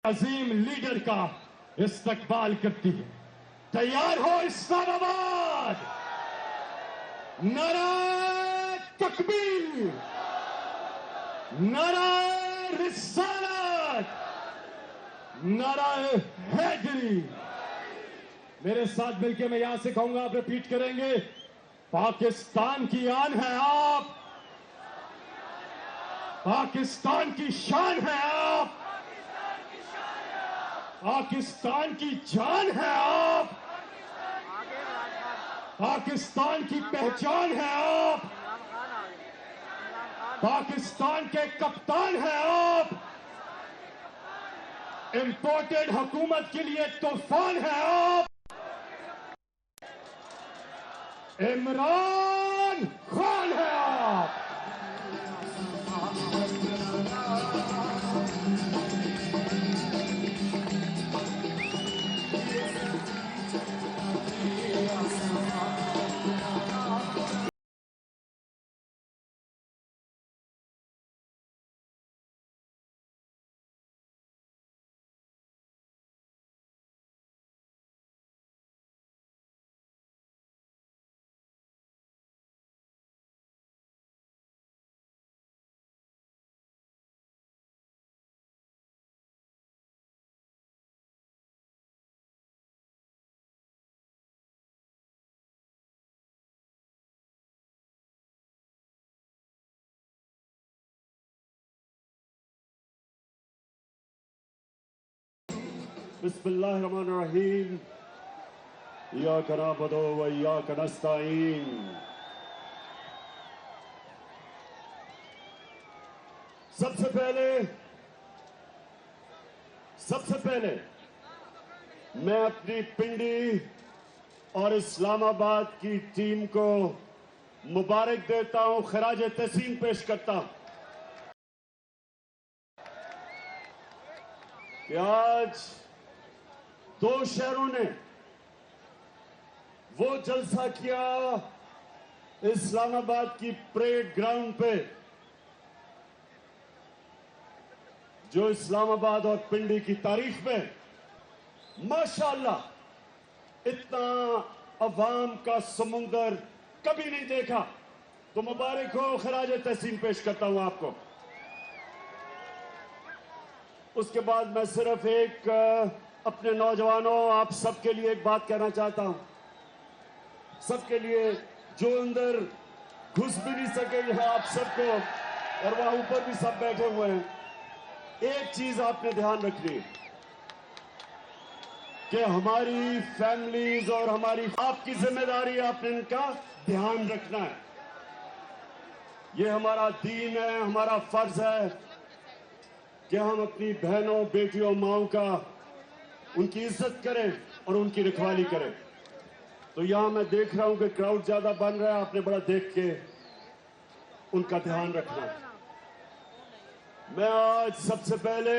عظیم leader کا استقبال کرتی ہے. تیار ہو اسلام آباد. نعرہ تکبیر، نعرہ رسالت، نعرہ حیدری. میرے ساتھ مل کے میں یہاں سے کہوں گا، آپ ریپیٹ کریں گے. پاکستان کی آن ہے آپ، پاکستان کی شان ہے آپ، پاکستان کی جان ہے آپ، پاکستان کی پہچان ہے آپ، پاکستان کے کپتان ہیں آپ، امپورٹڈ حکومت کے لیے طوفان ہے آپ. عمران خان ہے آپ. بسم اللہ الرحمن الرحیم. ایاک نعبد و ایاک نستعین. سب سے پہلے میں اپنی پنڈی اور اسلام آباد کی ٹیم کو مبارک دیتا ہوں، خراج تحسین پیش کرتا ہوں کہ آج دو شہروں نے وہ جلسہ کیا اسلام آباد کی پریڈ گراؤنڈ پہ جو اسلام آباد اور پنڈی کی تاریخ میں ماشاءاللہ اتنا عوام کا سمندر کبھی نہیں دیکھا. تو مبارک ہو، خراج تحسین پیش کرتا ہوں آپ کو. اس کے بعد میں صرف ایک اپنے نوجوانوں آپ سب کے لیے ایک بات کہنا چاہتا ہوں، سب کے لیے جو اندر گھس بھی نہیں سکے یہاں آپ سب کو، اور وہاں اوپر بھی سب بیٹھے ہوئے ہیں. ایک چیز آپ نے دھیان رکھنی ہے کہ ہماری فیملیز اور ہماری آپ کی ذمہ داری ہے، آپ نے ان کا دھیان رکھنا ہے. یہ ہمارا دین ہے، ہمارا فرض ہے کہ ہم اپنی بہنوں، بیٹیوں، ماؤں کا ان کی عزت کریں اور ان کی رکھوالی کریں. تو یہاں میں دیکھ رہا ہوں کہ کراؤڈ زیادہ بن رہا ہے، آپ نے بڑا دیکھ کے ان کا دھیان رکھنا ہے. میں آج سب سے پہلے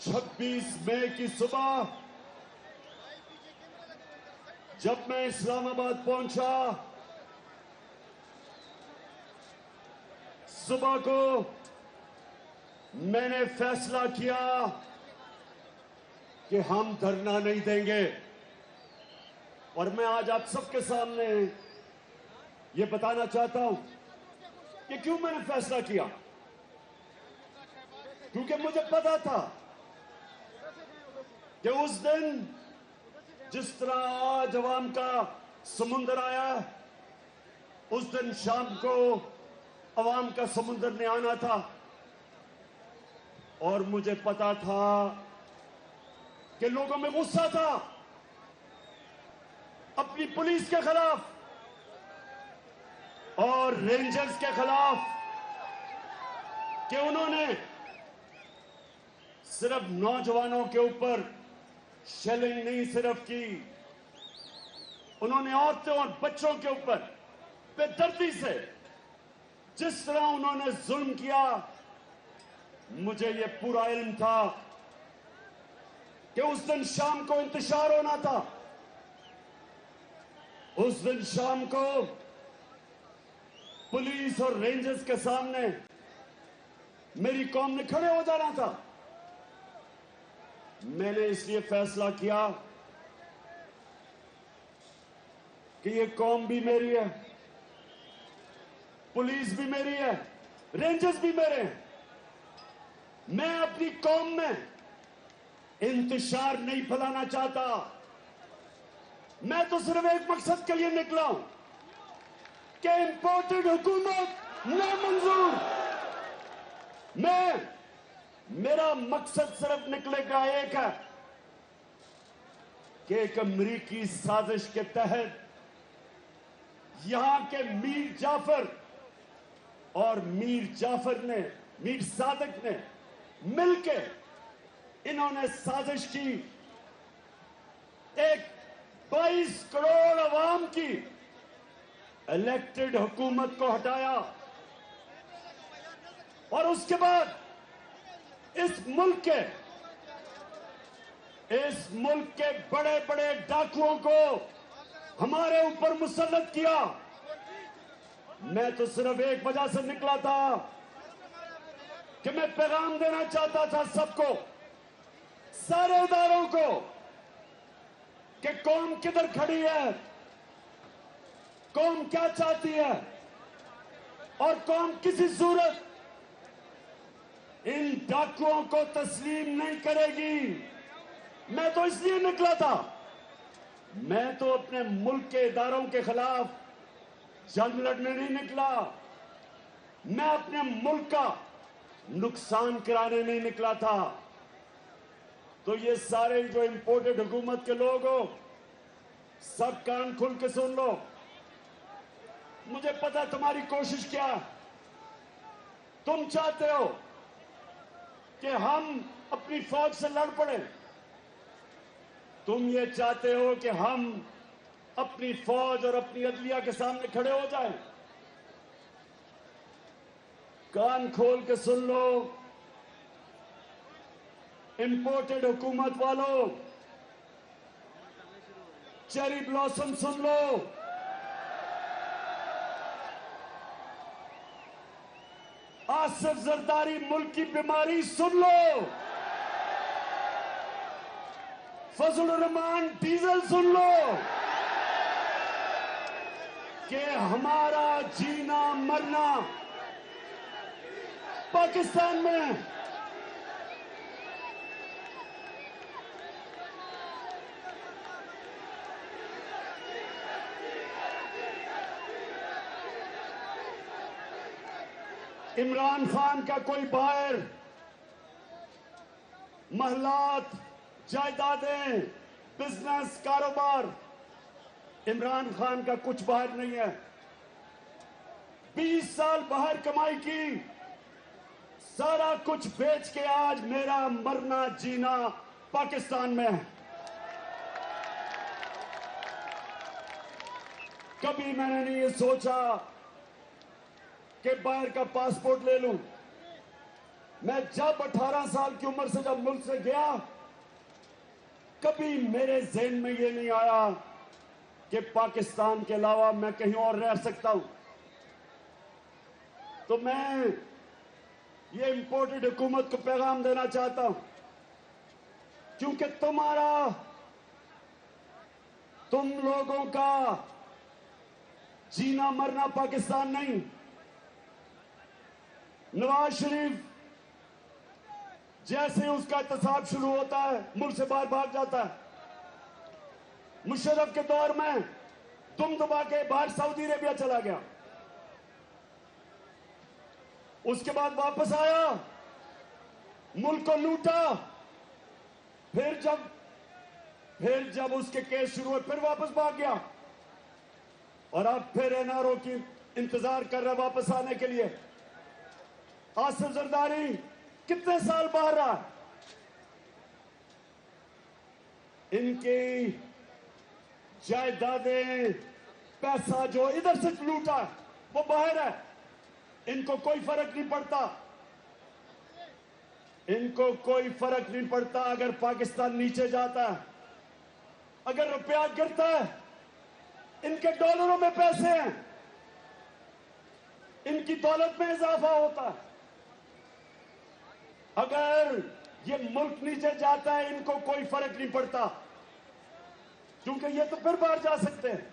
26 مئی کی صبح جب میں اسلام آباد پہنچا، صبح کو میں نے فیصلہ کیا کہ ہم دھرنا نہیں دیں گے. اور میں آج آپ سب کے سامنے یہ بتانا چاہتا ہوں کہ کیوں میں نے فیصلہ کیا. کیونکہ مجھے پتا تھا کہ اس دن جس طرح آج عوام کا سمندر آیا، اس دن شام کو عوام کا سمندر نے آنا تھا. اور مجھے پتا تھا کہ لوگوں میں غصہ تھا اپنی پولیس کے خلاف اور رینجرز کے خلاف کہ انہوں نے صرف نوجوانوں کے اوپر شیلنگ نہیں صرف کی، انہوں نے عورتوں اور بچوں کے اوپر بے دردی سے جس طرح انہوں نے ظلم کیا. مجھے یہ پورا علم تھا کہ اس دن شام کو انتشار ہونا تھا. اس دن شام کو پولیس اور رینجرز کے سامنے मेरी कौम ने खड़े हो जाना था। मैंने इसलिए फैसला किया कि ये कौम भी मेरी है, पुलिस भी मेरी है, रेंजर्स भी मेरे हैं। मैं अपनी कौम में इंतशार नहीं फैलाना चाहता। मैं तो सिर्फ एक मकसद के लिए निकला हूं कि इंपोर्टेड हुकूमत नामंजूर। मेरा मकसद सिर्फ निकले का एक है कि एक अमरीकी साजिश के तहत यहां के मीर जाफर और मीर सादिक ने मिलकर इन्होंने साजिश की। एक 22 करोड़ अवाम की इलेक्टेड हुकूमत को हटाया और उसके बाद इस मुल्क के बड़े बड़े डाकुओं को हमारे ऊपर मुसल्लत किया। मैं तो सिर्फ एक वजह से निकला था कि मैं पैगाम देना चाहता था सबको, सारे इदारों को, कि कौम किधर खड़ी है, कौम क्या चाहती है और कौम किसी सूरत इन डाकुओं को तस्लीम नहीं करेगी। मैं तो इसलिए निकला था। मैं तो अपने मुल्क के इदारों के खिलाफ जंग लड़ने नहीं निकला। मैं अपने मुल्क का नुकसान कराने नहीं निकला था। तो ये सारे जो इंपोर्टेड हुकूमत के लोग हो, सब कान खुल के सुन लो। मुझे पता तुम्हारी कोशिश क्या है। तुम चाहते हो कि हम अपनी फौज से लड़ पड़े। तुम ये चाहते हो कि हम अपनी फौज और अपनी अदलिया के सामने खड़े हो जाएं। कान खोल के सुन लो इंपोर्टेड हुकूमत वालों, चेरी ब्लॉसम सुन लो, आसिफ जरदारी मुल्क की बीमारी सुन लो, फजल रहमान डीजल सुन लो, कि हमारा जीना मरना पाकिस्तान में है। इमरान खान का कोई बाहर महलात, जायदादें, बिजनेस, कारोबार, इमरान खान का कुछ बाहर नहीं है। 20 साल बाहर कमाई की, सारा कुछ बेच के आज मेरा मरना जीना पाकिस्तान में है। कभी मैंने नहीं ये सोचा कि बाहर का पासपोर्ट ले लूं। मैं जब 18 साल की उम्र से जब मुल्क से गया, कभी मेरे ज़हन में ये नहीं आया कि पाकिस्तान के अलावा मैं कहीं और रह सकता हूं। तो मैं ये इंपोर्टेड हुकूमत को पैगाम देना चाहता हूं, क्योंकि तुम लोगों का जीना मरना पाकिस्तान नहीं। नवाज शरीफ जैसे उसका एहतसाब शुरू होता है, मुल्क से बाहर भाग जाता है। मुशर्रफ के दौर में दुम दबा के बाहर सऊदी अरेबिया चला गया, उसके बाद वापस आया, मुल्क को लूटा, फिर जब उसके केस शुरू हुए फिर वापस भाग गया, और अब फिर एनआरओ की इंतजार कर रहा वापस आने के लिए। आसिफ जरदारी कितने साल बाहर रहा? इनकी जायदादें, पैसा जो इधर से लूटा वो बाहर है। इनको कोई फर्क नहीं पड़ता, इनको कोई फर्क नहीं पड़ता अगर पाकिस्तान नीचे जाता है, अगर रुपया गिरता है। इनके डॉलरों में पैसे हैं, इनकी दौलत में इजाफा होता है। اگر یہ ملک نیچے جاتا ہے ان کو کوئی فرق نہیں پڑتا، کیونکہ یہ تو پھر باہر جا سکتے ہیں۔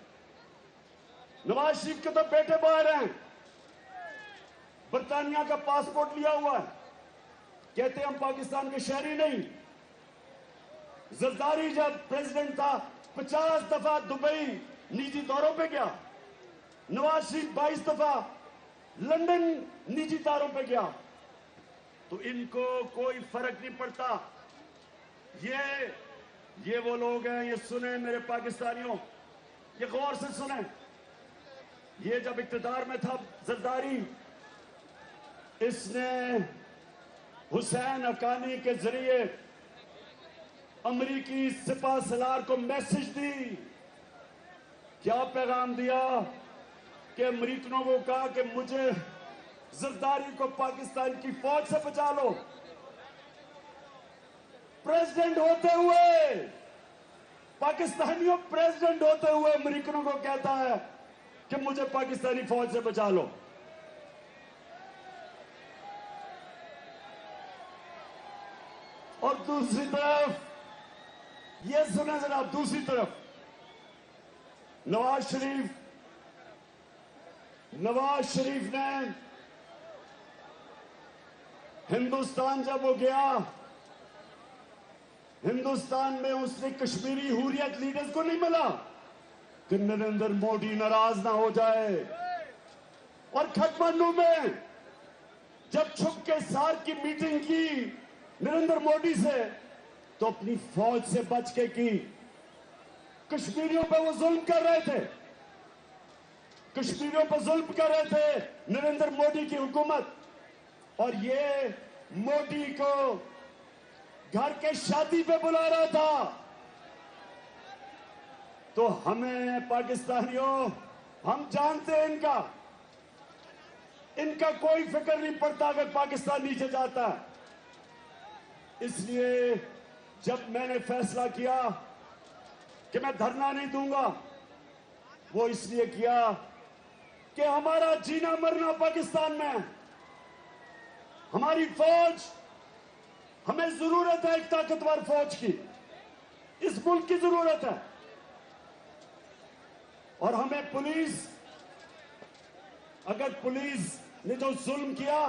نواز شریف کے تو بیٹے باہر ہیں، برطانیہ کا پاسپورٹ لیا ہوا ہے، کہتے ہیں ہم پاکستان کے شہری نہیں۔ زرداری جب پریزیڈنٹ تھا 50 دفعہ دبئی نجی دوروں پہ گیا، نواز شریف 22 دفعہ لندن نجی دوروں پہ گیا، تو ان کو کوئی فرق نہیں پڑتا۔ یہ وہ لوگ ہیں، یہ سنیں میرے پاکستانیوں، یہ غور سے سنیں۔ یہ جب اقتدار میں تھا زرداری، اس نے حسین حقانی کے ذریعے امریکی سپہ سالار کو میسج دی، کیا پیغام دیا کہ امریکنوں کو کہا کہ مجھے زرداری کو پاکستان کی فوج سے بچا لو۔ پریزیڈنٹ ہوتے ہوئے پاکستانیوں، پریزیڈنٹ ہوتے ہوئے امریکنوں کو کہتا ہے کہ مجھے پاکستانی فوج سے بچا لو۔ اور دوسری طرف یہ سنیں ذرا، دوسری طرف نواز شریف نے ہندوستان جب وہ گیا، ہندوستان میں اس نے کشمیری حریت لیڈرز کو نہیں ملا کہ نریندر مودی ناراض نہ ہو جائے، اور کھٹمنڈو میں جب چھپ کے سار کی میٹنگ کی نریندر مودی سے تو اپنی فوج سے بچ کے کی۔ کشمیریوں پہ وہ ظلم کر رہے تھے، کشمیریوں پہ ظلم کر رہے تھے نریندر مودی کی حکومت، اور یہ مودی کو گھر کے شادی پہ بلا رہا تھا۔ تو ہمیں پاکستانیوں، ہم جانتے ہیں ان کا کوئی فکر نہیں پڑتا اگر پاکستان نیچے جاتا ہے۔ اس لیے جب میں نے فیصلہ کیا کہ میں دھرنا نہیں دوں گا، وہ اس لیے کیا کہ ہمارا جینا مرنا پاکستان میں ہے، ہماری فوج، ہمیں ضرورت ہے ایک طاقتور فوج کی، اس ملک کی ضرورت ہے، اور ہمیں پولیس، اگر پولیس نے جو ظلم کیا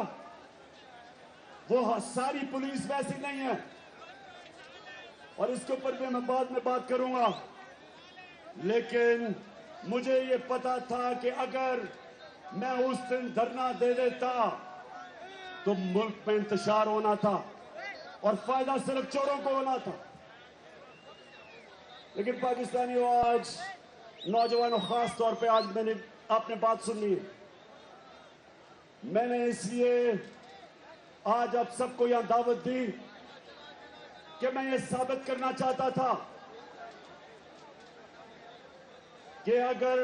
وہ ساری پولیس ویسی نہیں ہے، اور اس کے اوپر بھی میں بعد میں بات کروں گا، لیکن مجھے یہ پتا تھا کہ اگر میں اس دن دھرنا دے دیتا تو ملک میں انتشار ہونا تھا اور فائدہ صرف چوروں کو ہونا تھا۔ لیکن پاکستانیوں، آج نوجوانوں، خاص طور پہ آج آپ نے بات سنی ہے، میں نے اس لیے آج آپ سب کو یہاں دعوت دی کہ میں یہ ثابت کرنا چاہتا تھا کہ اگر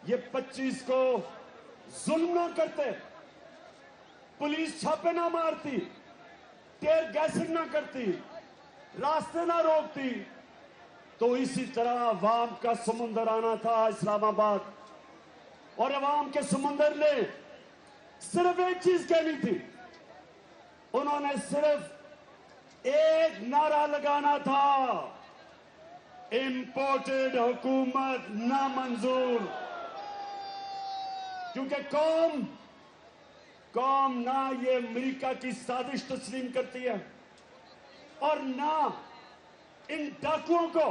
یہ 25 کو ظلم نہ کرتے، پولیس چھاپے نہ مارتی، ٹیئر گیسنگ نہ کرتی، راستے نہ روکتی، تو اسی طرح عوام کا سمندر آنا تھا اسلام آباد، اور عوام کے سمندر نے صرف ایک چیز کہنی تھی، انہوں نے صرف ایک نعرہ لگانا تھا، امپورٹڈ حکومت نامنظور۔ کیونکہ قوم نہ یہ امریکہ کی سازش تسلیم کرتی ہے، اور نہ ان ڈاکوؤں کو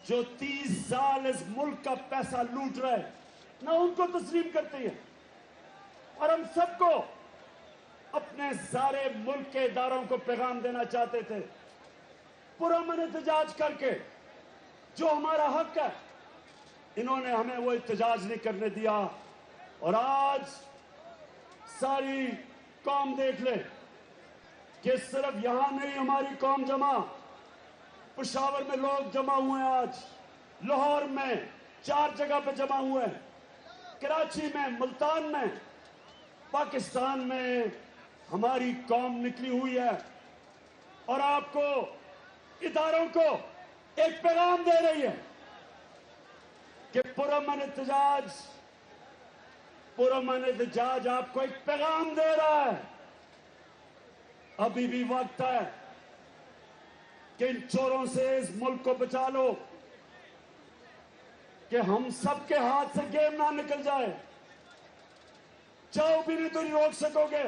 جو 30 سال اس ملک کا پیسہ لوٹ رہے، نہ ان کو تسلیم کرتی ہے۔ اور ہم سب کو اپنے سارے ملک کے اداروں کو پیغام دینا چاہتے تھے، پرامن احتجاج کر کے، جو ہمارا حق ہے، انہوں نے ہمیں وہ احتجاج نہیں کرنے دیا، اور آج ساری قوم دیکھ لے کہ صرف یہاں نہیں ہماری قوم جمع، پشاور میں لوگ جمع ہوئے ہیں، آج لاہور میں 4 جگہ پہ جمع ہوئے ہیں، کراچی میں، ملتان میں، پاکستان میں ہماری قوم نکلی ہوئی ہے، اور آپ کو، اداروں کو ایک پیغام دے رہی ہے کہ پرامن احتجاج آپ کو ایک پیغام دے رہا ہے अभी भी वक्त है कि इन चोरों से इस मुल्क को बचा लो, कि हम सबके हाथ से गेम ना निकल जाए। चाहो भी नहीं तो नहीं रोक सकोगे।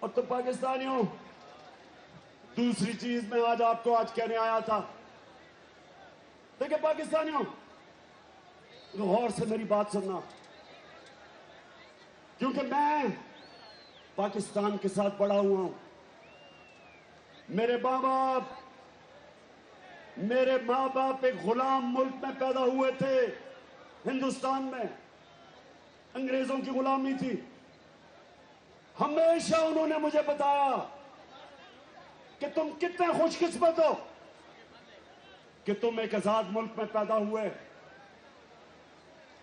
और तो पाकिस्तानियों, दूसरी चीज मैं आज कहने आया था। देखिए पाकिस्तानियों, गौर से मेरी बात सुनना, क्योंकि मैं पाकिस्तान के साथ बड़ा हुआ हूं। मेरे माँ बाप एक गुलाम मुल्क में पैदा हुए थे, हिंदुस्तान में। अंग्रेजों की गुलामी थी। हमेशा उन्होंने मुझे बताया कि तुम कितने खुशकिस्मत हो कि तुम एक आजाद मुल्क में पैदा हुए।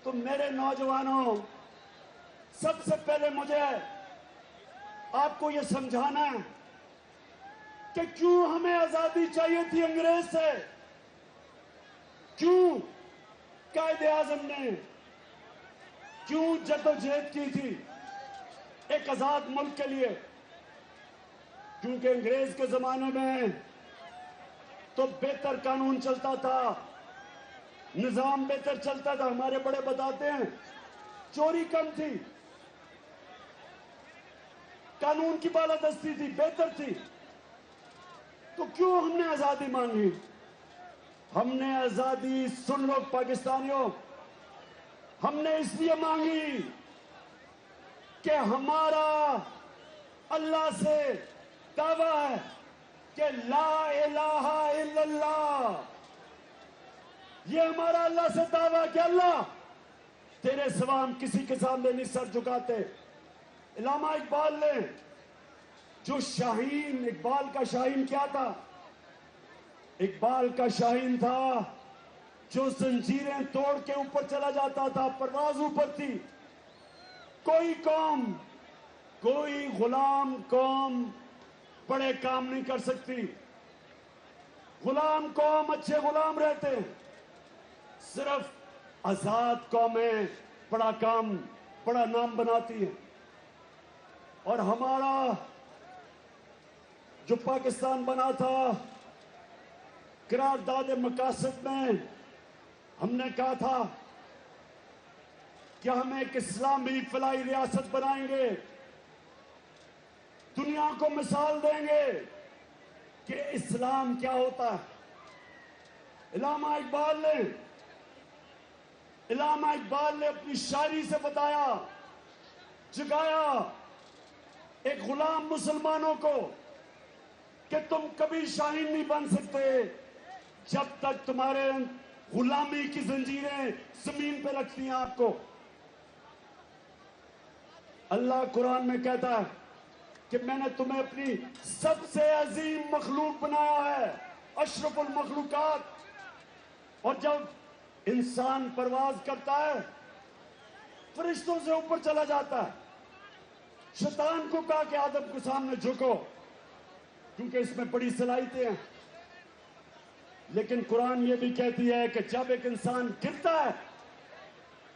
तो मेरे नौजवानों, सबसे पहले मुझे आपको यह समझाना है कि क्यों हमें आजादी चाहिए थी अंग्रेज से। क्यों कायदे आजम ने क्यों जद्दोजहद की थी एक आजाद मुल्क के लिए। क्योंकि अंग्रेज के जमाने में तो बेहतर कानून चलता था, निजाम बेहतर चलता था। हमारे बड़े बताते हैं चोरी कम थी, कानून की बालादस्ती थी, बेहतर थी। तो क्यों हमने आजादी मांगी? हमने आजादी, सुन लो पाकिस्तानियों, हमने इसलिए मांगी कि हमारा अल्लाह से दावा है कि ला इलाहा इल्लल्लाह। ये हमारा अल्लाह से दावा है कि अल्लाह तेरे सिवा हम किसी के सामने नहीं सर झुकाते। इलामा इकबाल ने जो शाहीन, इकबाल का शाहीन क्या था? इकबाल का शाहीन था जो जंजीरें तोड़ के ऊपर चला जाता था, परवाज ऊपर थी। कोई कौम, कोई गुलाम कौम बड़े काम नहीं कर सकती। गुलाम कौम अच्छे गुलाम रहते हैं। सिर्फ आजाद कौमें बड़ा काम, बड़ा नाम बनाती है। और हमारा जो पाकिस्तान बना था, करारदाद मकासद में हमने कहा था कि हम एक इस्लामी फलाई रियासत बनाएंगे, दुनिया को मिसाल देंगे कि इस्लाम क्या होता है। इलामा इकबाल ने अपनी शायरी से बताया, जगाया एक गुलाम मुसलमानों को कि तुम कभी शाहीन नहीं बन सकते जब तक तुम्हारे गुलामी की जंजीरें जमीन पे रखती हैं आपको। अल्लाह कुरान में कहता है कि मैंने तुम्हें अपनी सबसे अजीम मखलूक बनाया है, अशरफुल मखलूकात। और जब इंसान परवाज करता है, फरिश्तों से ऊपर चला जाता है। शैतान को कहा कि आदम को सामने झुको, क्योंकि इसमें बड़ी सलाहियतें हैं। लेकिन कुरान ये भी कहती है कि जब एक इंसान गिरता है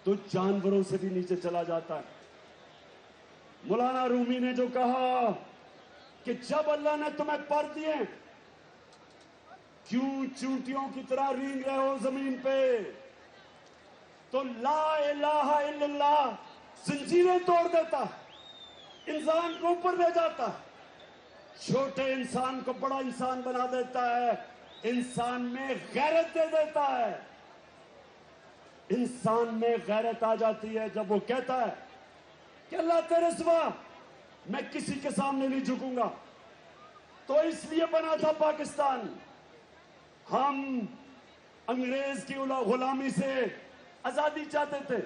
तो जानवरों से भी नीचे चला जाता है। मौलाना रूमी ने जो कहा कि जब अल्लाह ने तुम्हें पर दिए, क्यों चूंटियों की तरह रेंग रहे हो जमीन पे? तो ला इलाहा इल्लल्लाह जंजीरें तोड़ देता, इंसान को ऊपर ले जाता, छोटे इंसान को बड़ा इंसान बना देता है, इंसान में गैरत दे देता है। इंसान में गैरत आ जाती है जब वो कहता है कि अल्लाह तेरे सिवा मैं किसी के सामने नहीं झुकूंगा। तो इसलिए बना था पाकिस्तान। हम अंग्रेज की गुलामी से आजादी चाहते थे,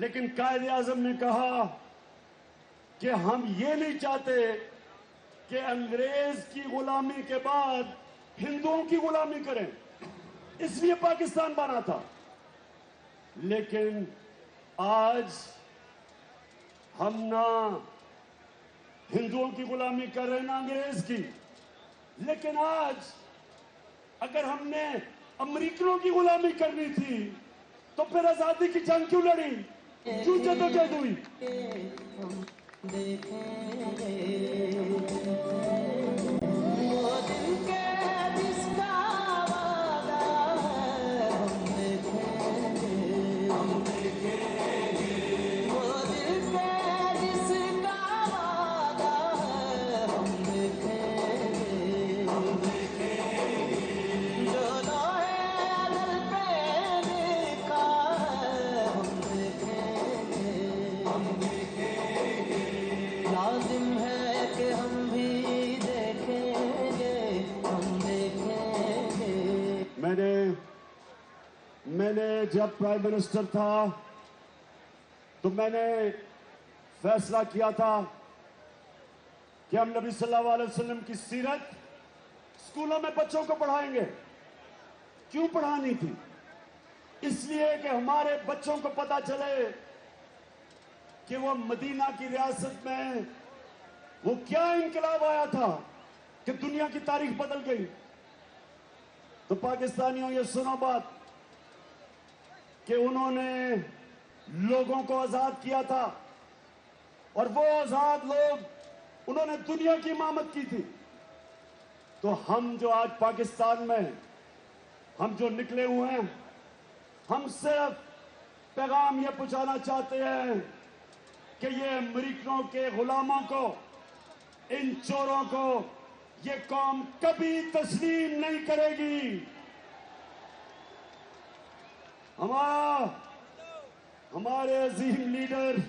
लेकिन कायदे आजम ने कहा कि हम ये नहीं चाहते कि अंग्रेज की गुलामी के बाद हिंदुओं की गुलामी करें, इसलिए पाकिस्तान बना था। लेकिन आज हम ना हिंदुओं की गुलामी कर रहे ना अंग्रेज की। लेकिन आज अगर हमने अमेरिकनों की गुलामी करनी थी तो फिर आजादी की जंग क्यों लड़ी, क्यों जद्दोजहद हुई? लाजिम है कि हम भी देखेंगे, हम देखेंगे। मैंने जब प्राइम मिनिस्टर था तो मैंने फैसला किया था कि हम नबी सल्लल्लाहु अलैहि वसल्लम की सीरत स्कूलों में बच्चों को पढ़ाएंगे। क्यों पढ़ानी थी? इसलिए कि हमारे बच्चों को पता चले कि वो मदीना की रियासत में वो क्या इनकलाब आया था कि दुनिया की तारीख बदल गई। तो पाकिस्तानियों, ये सुनो बात कि उन्होंने लोगों को आजाद किया था और वो आजाद लोग उन्होंने दुनिया की इमामत की थी। तो हम जो आज पाकिस्तान में हम जो निकले हुए हैं, हम सिर्फ पैगाम ये पहुंचाना चाहते हैं कि ये अमेरिकनों के गुलामों को, इन चोरों को ये कौम कभी तस्लीम नहीं करेगी। हमारे अजीम लीडर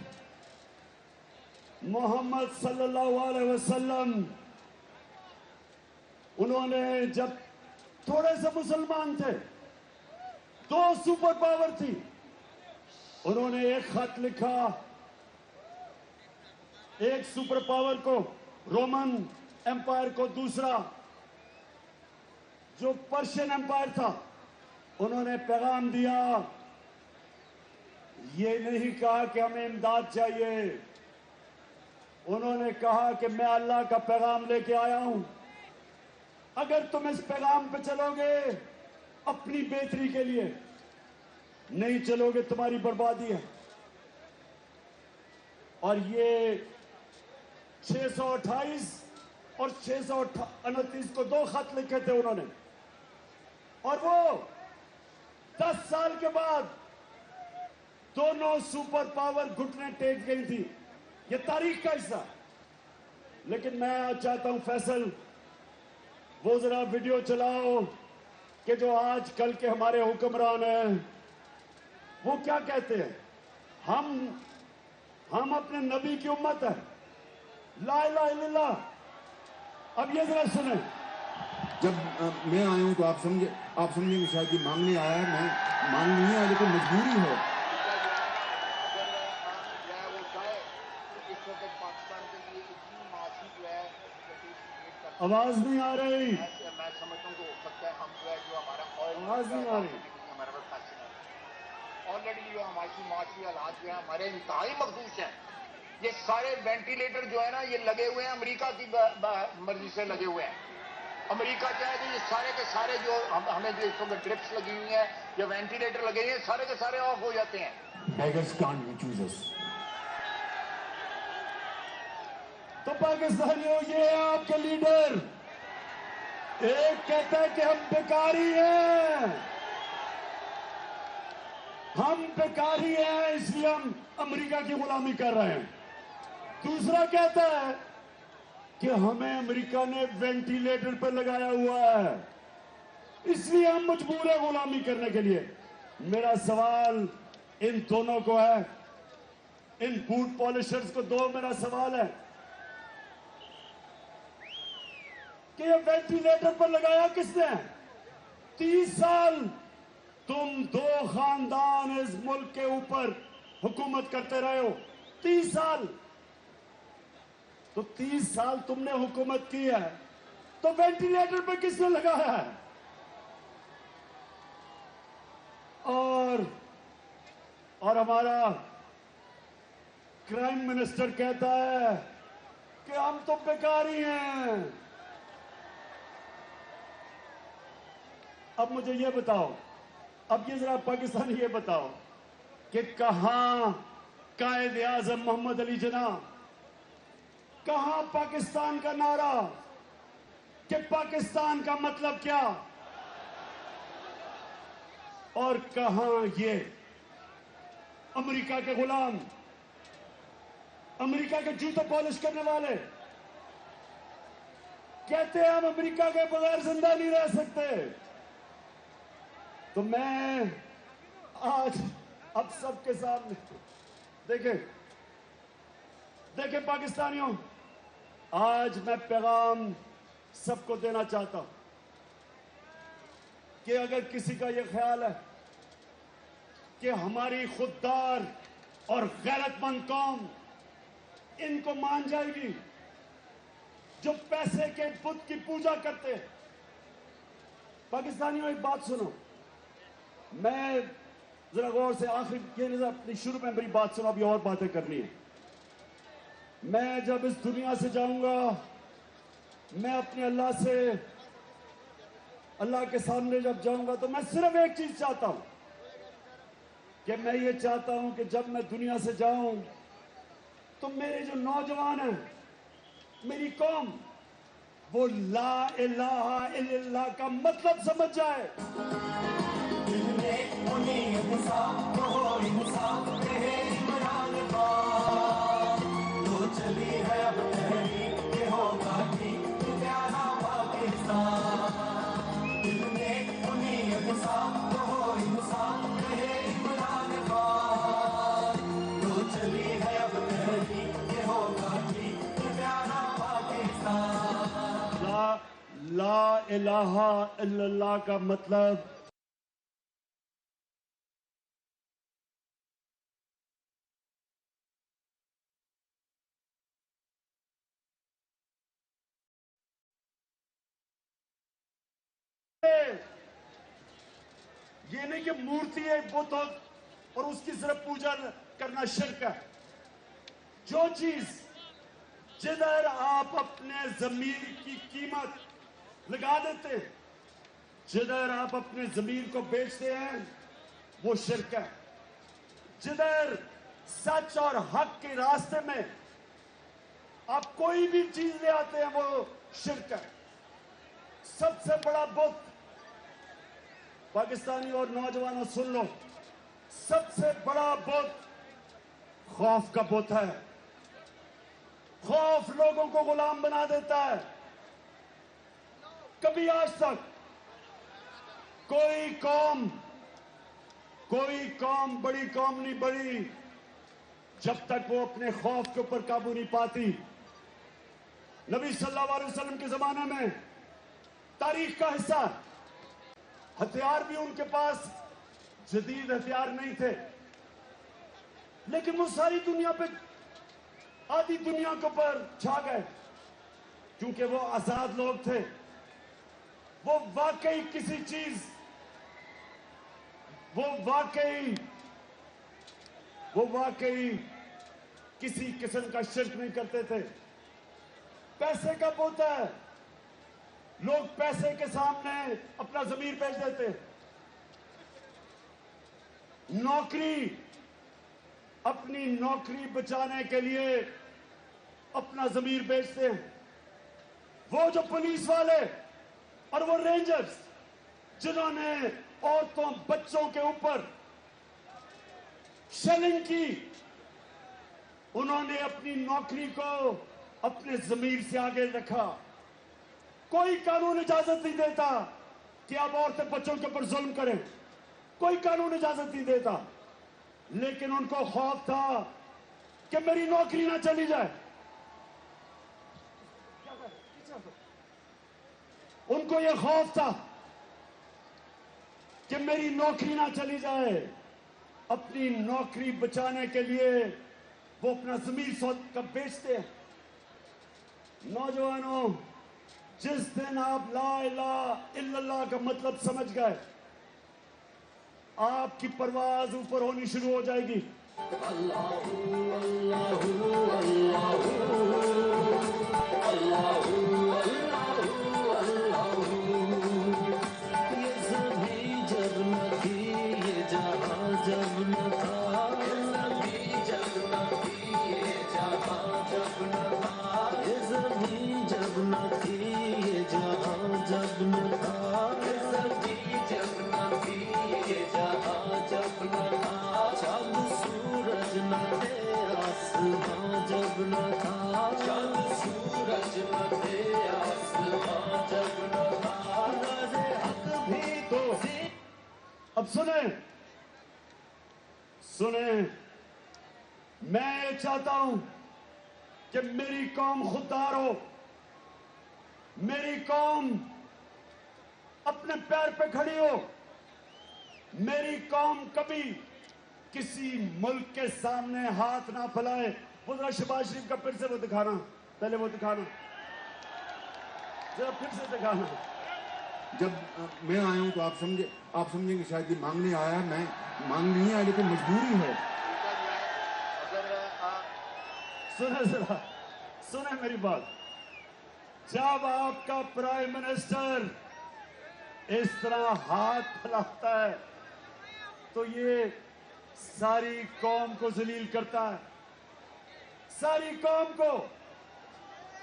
मोहम्मद सल्लल्लाहु अलैहि वसल्लम, उन्होंने जब थोड़े से मुसलमान थे, 2 सुपर पावर थी, उन्होंने एक खत लिखा, एक सुपर पावर को, रोमन एम्पायर को, दूसरा जो पर्शियन एम्पायर था, उन्होंने पैगाम दिया। ये नहीं कहा कि हमें इमदाद चाहिए, उन्होंने कहा कि मैं अल्लाह का पैगाम लेके आया हूं। अगर तुम इस पैगाम पे चलोगे अपनी बेहतरी के लिए, नहीं चलोगे तुम्हारी बर्बादी है। और ये 628 और 629 को 2 खत लिखे थे उन्होंने, और वो 10 साल के बाद दोनों सुपर पावर घुटने टेक गई थी। ये तारीख का हिस्सा। लेकिन मैं चाहता हूं फैसल, वो जरा वीडियो चलाओ कि जो आज कल के हमारे हुक्मरान हैं वो क्या कहते हैं। हम अपने नबी की उम्मत है, ला इलाहा इल्लल्लाह। अब ये जरा सुने। जब मैं आया हूं तो आप समझेंगे शायद कि मांगने आया है। मैं मांग नहीं आया, लेकिन मजबूरी है। आवाज नहीं आ रही, मैं समझता हूँ कि हो सकता है हम जो है जो हमारा आवाज नहीं आ रही। हमारे पास पैसे नहीं। ऑलरेडी जो हमारी माशी हालात जो है हमारे इंतहाई मखदूश हैं। ये सारे वेंटिलेटर जो है ना, ये लगे हुए हैं अमेरिका की मर्जी से लगे हुए हैं। अमेरिका चाहे तो ये सारे के सारे जो हमें जो इस वक्त ड्रिप्स लगी हुई हैं या वेंटिलेटर लगे हुए हैं, सारे के सारे ऑफ हो जाते हैं। Beggars can't be choosers. तो पाकिस्तानियों, ये है आपके लीडर। एक कहता है कि हम बेकारी हैं, हम बेकारी हैं इसलिए हम अमेरिका की गुलामी कर रहे हैं। दूसरा कहता है कि हमें अमेरिका ने वेंटिलेटर पर लगाया हुआ है इसलिए हम मजबूर है गुलामी करने के लिए। मेरा सवाल इन दोनों को है, इन बूट पॉलिशर्स को मेरा सवाल है कि ये वेंटिलेटर पर लगाया किसने? 30 साल तुम 2 खानदान इस मुल्क के ऊपर हुकूमत करते रहे हो। 30 साल, तो 30 साल तुमने हुकूमत की है, तो वेंटिलेटर पे किसने लगाया है? और हमारा क्राइम मिनिस्टर कहता है कि हम तो बेकारी हैं। अब मुझे ये बताओ, अब ये जरा पाकिस्तानी ये बताओ कि कहां कायद आजम मोहम्मद अली जिन्ना کہاں پاکستان کا نعرہ کہ پاکستان کا مطلب کیا، اور کہاں یہ امریکہ کے غلام، امریکہ کے جوتے پالش کرنے والے کہتے ہیں ہم امریکہ کے بغیر زندہ نہیں رہ سکتے. تو میں آج اب سب کے سامنے دیکھیں پاکستانیوں، آج میں پیغام سب کو دینا چاہتا ہوں کہ اگر کسی کا یہ خیال ہے کہ ہماری خوددار اور غیرت مند قوم ان کو مان جائے گی جو پیسے کے بت کی پوجا کرتے ہیں. پاکستانیوں ایک بات سنو، میں ذرا غور سے اپنی شروع میں میری بات سنو، ابھی اور باتیں کرنی ہیں. میں جب اس دنیا سے جاؤں گا، میں اپنے اللہ کے سامنے جب جاؤں گا تو میں صرف ایک چیز چاہتا ہوں کہ میں یہ چاہتا ہوں کہ جب میں دنیا سے جاؤں تو میرے جو نوجوان ہیں، میری قوم، وہ لا الہ الا اللہ کا مطلب سمجھ جائے. لا الہ الا اللہ کا مطلب یہ نہیں کہ مورتی ہے بت ہو اور اس کی صرف پوجا کرنا شرک ہے. جو چیز جدھر آپ اپنے ضمیر کی قیمت لگا دیتے ہیں، جدھر آپ اپنے ضمیر کو بیچتے ہیں، وہ شرک ہے. جدھر سچ اور حق کے راستے میں آپ کوئی بھی چیز لے آتے ہیں، وہ شرک ہے. سب سے بڑا بت، پاکستانی اور نوجوانوں سن لو، سب سے بڑا بت خوف کا بت ہے. خوف لوگوں کو غلام بنا دیتا ہے. کبھی آج تک کوئی قوم بڑی قوم نہیں بڑی جب تک وہ اپنے خوف کے اوپر قابو نہیں پاتی. نبی صلی اللہ علیہ وسلم کے زمانے میں تاریخ کا حصہ، ہتھیار بھی ان کے پاس جدید ہتھیار نہیں تھے، لیکن وہ ساری دنیا پہ، آدھی دنیا کے اوپر چھا گئے کیونکہ وہ آزاد لوگ تھے. وہ واقعی کسی قسم کا شرک نہیں کرتے تھے. پیسے کا بت ہے، لوگ پیسے کے سامنے اپنا ضمیر بیچ دیتے. اپنی نوکری بچانے کے لیے اپنا ضمیر بیچتے ہیں. وہ جو پولیس والے اور وہ رینجرز جنہوں نے عورتوں بچوں کے اوپر شیلنگ کی، انہوں نے اپنی نوکری کو اپنے ضمیر سے آگے رکھا. کوئی قانون اجازت نہیں دیتا کہ آپ عورتیں بچوں کے اوپر ظلم کریں، کوئی قانون اجازت نہیں دیتا، لیکن ان کو خوف تھا کہ میری نوکری نہ چلی جائے. ان کو یہ خوف تھا کہ میری نوکری نہ چلی جائے. اپنی نوکری بچانے کے لیے وہ اپنا ضمیر سوچ کر بیچتے ہیں. نوجوانوں، جس دن آپ لا الہ الا اللہ کا مطلب سمجھ گئے، آپ کی پرواز اوپر ہونی شروع ہو جائے گی. न था, चांद सूरज न थे, आसमां जब न था, अंदाज़े हक भी तो अब सुने, मैं चाहता हूं कि मेरी कौम खुददार हो, मेरी कौम अपने पैर पे खड़ी हो, मेरी कौम कभी किसी मुल्क के सामने हाथ ना फैलाए। वो जरा शहबाज शरीफ का फिर से वो दिखाना, पहले वो दिखाना, जरा फिर से दिखाना। जब मैं आया हूं तो आप समझेंगे शायद ये मांगने आया है, मैं मांग नहीं आया, लेकिन मजबूरी है। सुने मेरी बात। जब आपका प्राइम मिनिस्टर इस तरह हाथ फैलाता है तो ये सारी कौम को जलील करता है, सारी कौम को।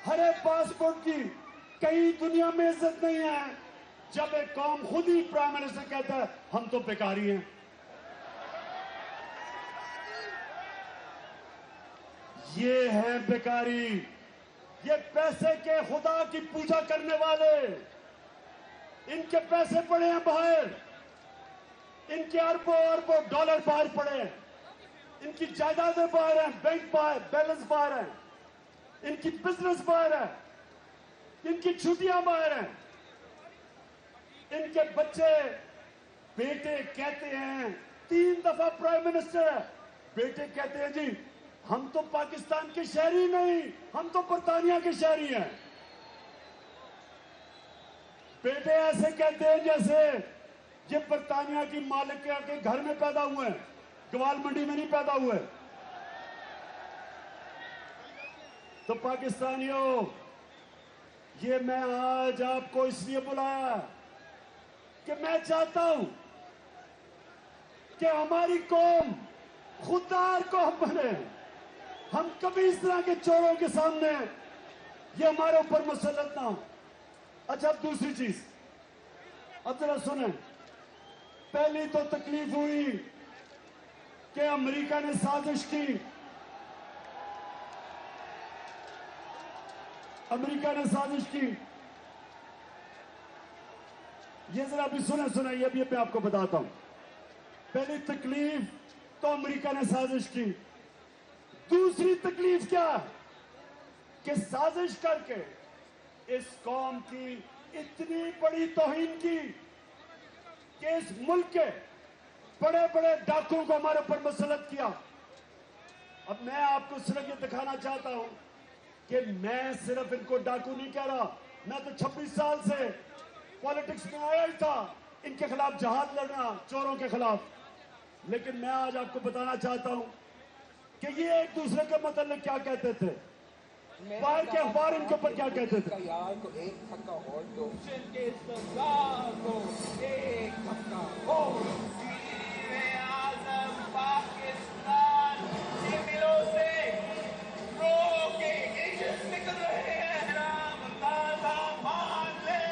हरे पासपोर्ट की कहीं दुनिया में इज्जत नहीं है जब एक कौम खुद ही प्राइम मिनिस्टर कहता है हम तो बेकारी हैं। ये हैं बेकारी, ये पैसे के खुदा की पूजा करने वाले। इनके पैसे पड़े हैं बाहर, इनके अरबों अरबों डॉलर बाहर पड़े हैं, इनकी जायदादें बाहर हैं, बैंक बाहर, बैलेंस बाहर है, इनकी बिजनेस बाहर है, इनकी छुट्टियां बाहर हैं। इनके बच्चे बेटे कहते हैं, 3 दफा प्राइम मिनिस्टर है, बेटे कहते हैं जी हम तो पाकिस्तान के शहरी नहीं, हम तो बरतानिया के शहरी हैं। बेटे ऐसे कहते हैं जैसे ये बरतानिया की मालिक के घर में पैदा हुए हैं, ग्वाल मंडी में नहीं पैदा हुए। तो पाकिस्तानियों, ये मैं आज आपको इसलिए बुलाया कि मैं चाहता हूं कि हमारी कौम खुददार कौम बने। हम कभी इस तरह के चोरों के सामने ये हमारे ऊपर मुसल्लत ना हो। अच्छा, अब दूसरी चीज, अब जरा सुने। पहली तो तकलीफ हुई कि अमेरिका ने साजिश की, अमेरिका ने साजिश की। ये जरा भी सुने, ये भी मैं आपको बताता हूं। पहली तकलीफ तो अमेरिका ने साजिश की। दूसरी तकलीफ क्या कि साजिश करके इस कौम की इतनी बड़ी तौहीन की कि इस मुल्क के बड़े बड़े डाकुओं को हमारे ऊपर मुसल्लत किया। अब मैं आपको सिर्फ ये दिखाना चाहता हूं कि मैं सिर्फ इनको डाकू नहीं कह रहा, मैं तो 26 साल से पॉलिटिक्स में आया ही था, इनके खिलाफ जहाद लड़ना, चोरों के खिलाफ। लेकिन मैं आज आपको बताना चाहता हूं कि ये एक दूसरे के मतलब क्या कहते थे, बाहर के अखबार इनके ऊपर क्या कहते थे। यार को एक धक्का और दो, के सरदार को एक धक्का और। आज़म पाकिस्तान के दिलों से रो के इश्क निकल रहे हैं। राम ताज़ा मान ले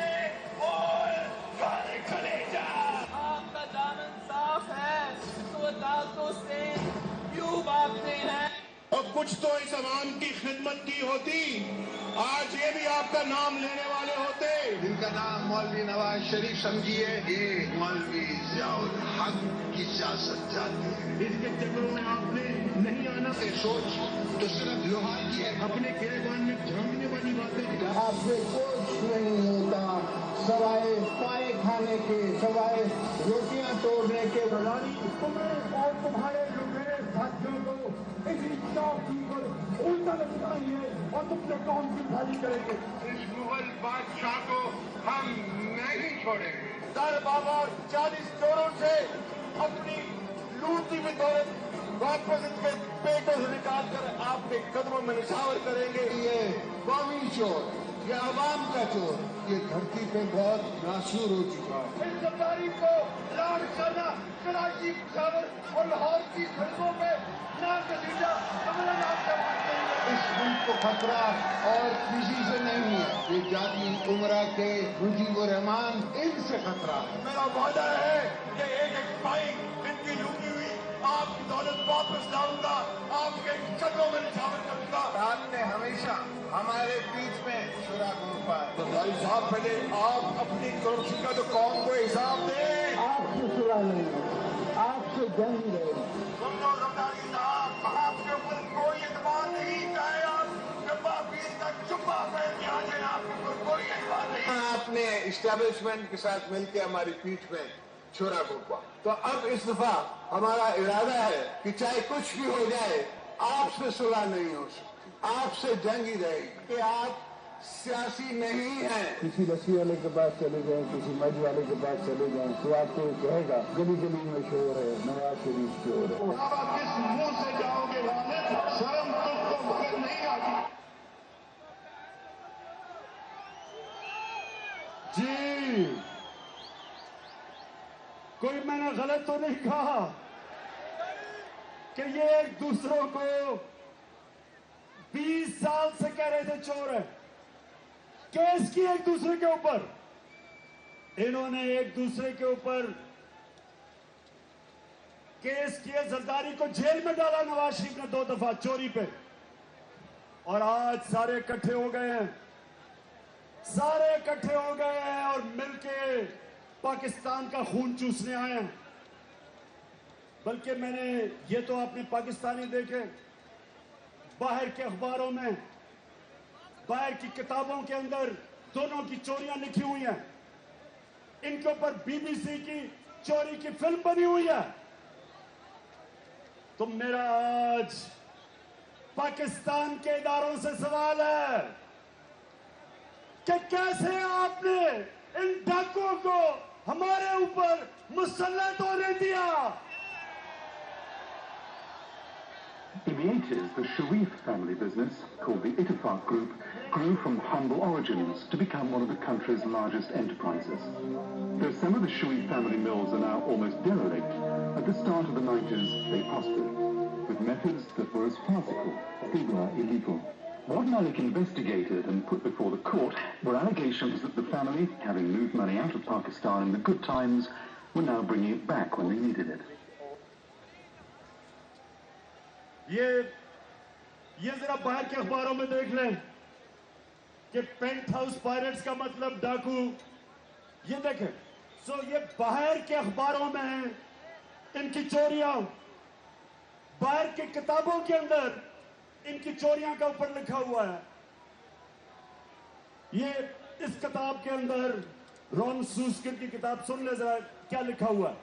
और घर चले जा। आपका दामन साफ है तो दांतों से क्यों भागते हैं। और कुछ तो इस अवाम की खिदमत की होती, आज ये भी आपका नाम लेने वाले होते। जिनका नाम मौलवी नवाज शरीफ समझिए, ये मौलवी ज़ियाउल हक की सियासत जाती है। इसके चक्रों में आपने नहीं आना। सोच तो सिर्फ लोहा की है, अपने गिरेबान में झांकने वाली बातें। आपसे कुछ नहीं होता सवाए पाए खाने के, सवाए रोटियां तोड़ने के। तुम्हें और तुम्हारे लुटेरे साथियों को इसी चौकी पर उल्टा लटकाएंगे और तुमने कौन सी भारी करेंगे। इस मुगल बादशाह को हम नहीं छोड़ेंगे। दर बाबा 40 चोरों से अपनी लूटी हुई दौलत वापस इनके पेटों से निकाल कर आपके कदमों में निछावर करेंगे। ये कौमी चोर, ये आवाम का चोर, ये धरती पे बहुत नासूर हो चुका है। इस सरदारी को लाड़ करना कराची, पेशावर और लाहौर की सड़कों में नागजीजा कमलनाथ का मानते हैं। इस मुल्क को खतरा और किसी से नहीं है, ये जाती उमरा के मुजीबुर रहमान, इनसे खतरा है। मेरा वादा है कि एक एक पाई इनकी लूटी हुई आपकी दौलत वापस लाऊंगा, आपके कदमों में निछावर करूंगा। पहले आप अपनी करप्शन का तो कौम को हिसाब दें। आपसे सुलह नहीं होगी, आपसे जंग ही रहेगी। सुन लो जरदारी साहब, आपके ऊपर कोई एतबार नहीं, चाहे आप डब्बा पीस तक चुप्पा पहन के आ जाए, आपके ऊपर कोई एतबार नहीं। आपने इस्टेब्लिशमेंट के साथ मिलकर हमारी पीठ में छोरा घोंपा, तो अब इस दफा हमारा इरादा है कि चाहे कुछ भी हो जाए, आपसे सुलह नहीं हो सकती, आपसे जंग ही रहेगी कि आप सियासी नहीं हैं। किसी लस्सी वाले के पास चले जाएं, किसी मज वाले के पास चले जाएं, तो आपको कहेगा गली गली में शोर है, नवाज शरीफ शोर है। अब आप किस मुंह से जाओगे वहां, शर्म तुमको मगर नहीं आती। जी, कोई मैंने गलत तो नहीं कहा कि ये एक दूसरों को 20 साल से कह रहे थे चोर है, केस की एक दूसरे के ऊपर, इन्होंने एक दूसरे के ऊपर केस किए, जरदारी को जेल में डाला नवाज शरीफ ने 2 दफा चोरी पे, और आज सारे इकट्ठे हो गए हैं, सारे इकट्ठे हो गए हैं और मिलके पाकिस्तान का खून चूसने आए हैं। बल्कि मैंने ये तो आपने पाकिस्तानी देखे, बाहर के अखबारों में, बाहर की किताबों के अंदर दोनों की चोरियां लिखी हुई हैं, इनके ऊपर बीबीसी की चोरी की फिल्म बनी हुई है। तो मेरा आज पाकिस्तान के इदारों से सवाल है कि कैसे आपने इन डाकुओं को हमारे ऊपर मुसल्लत होने दिया। In the 80s, the Sharif family business, called the Ittifaq Group, grew from humble origins to become one of the country's largest enterprises. Though some of the Sharif family mills are now almost derelict, at the start of the 90s they prospered, with methods that were as farcical as they were illegal. What Malik investigated and put before the court were allegations that the family, having moved money out of Pakistan in the good times, were now bringing it back when they needed it. ये जरा बाहर के अखबारों में देख लें कि paint house pirates का मतलब डाकू, ये देखें। सो ये बाहर के अखबारों में है इनकी चोरियां, बाहर की किताबों के अंदर इनकी चोरियां का ऊपर लिखा हुआ है। ये इस किताब के अंदर रॉन सूस्किन की किताब सुन ले जरा, क्या लिखा हुआ है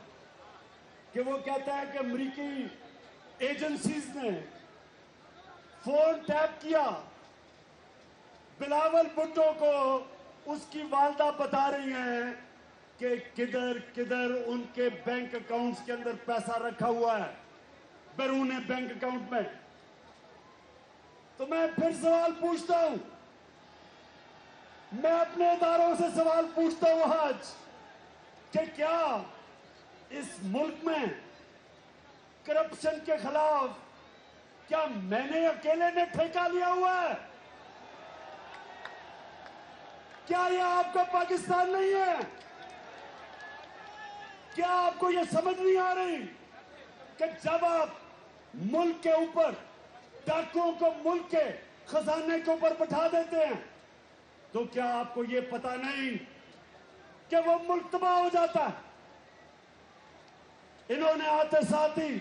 कि वो कहता है कि अमेरिकी एजेंसीज ने फोन टैप किया, बिलावल भुट्टो को उसकी वालदा बता रही हैं कि किधर किधर उनके बैंक अकाउंट्स के अंदर पैसा रखा हुआ है, बैरून बैंक अकाउंट में। तो मैं फिर सवाल पूछता हूं, मैं अपने इदारों से सवाल पूछता हूं आज कि क्या इस मुल्क में करप्शन के खिलाफ क्या मैंने अकेले ने ठेका लिया हुआ है? क्या यह आपका पाकिस्तान नहीं है? क्या आपको यह समझ नहीं आ रही कि जब आप मुल्क के ऊपर डाकुओं को मुल्क के खजाने के ऊपर बैठा देते हैं तो क्या आपको यह पता नहीं कि वो मुल्क तबाह हो जाता है? इन्होंने आते साथ ही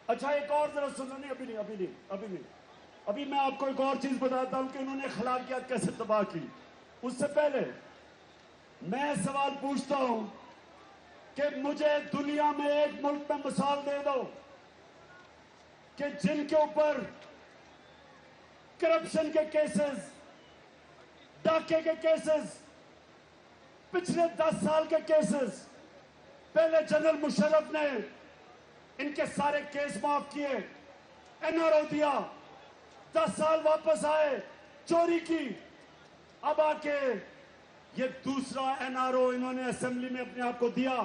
अच्छा एक और जरा सुनो, नहीं अभी नहीं, अभी मैं आपको एक और चीज बताता हूं कि इन्होंने अखलाकियात कैसे तबाह की। उससे पहले मैं सवाल पूछता हूं कि मुझे दुनिया में एक मुल्क में मिसाल दे दो कि जिनके ऊपर करप्शन के केसेस, डाके के केसेस, पिछले 10 साल के केसेस, पहले जनरल मुशर्रफ ने इनके सारे केस माफ किए, एनआरओ दिया, 10 साल वापस आए, चोरी की, अब आके ये दूसरा एनआरओ इन्होंने असेंबली में अपने आप को दिया।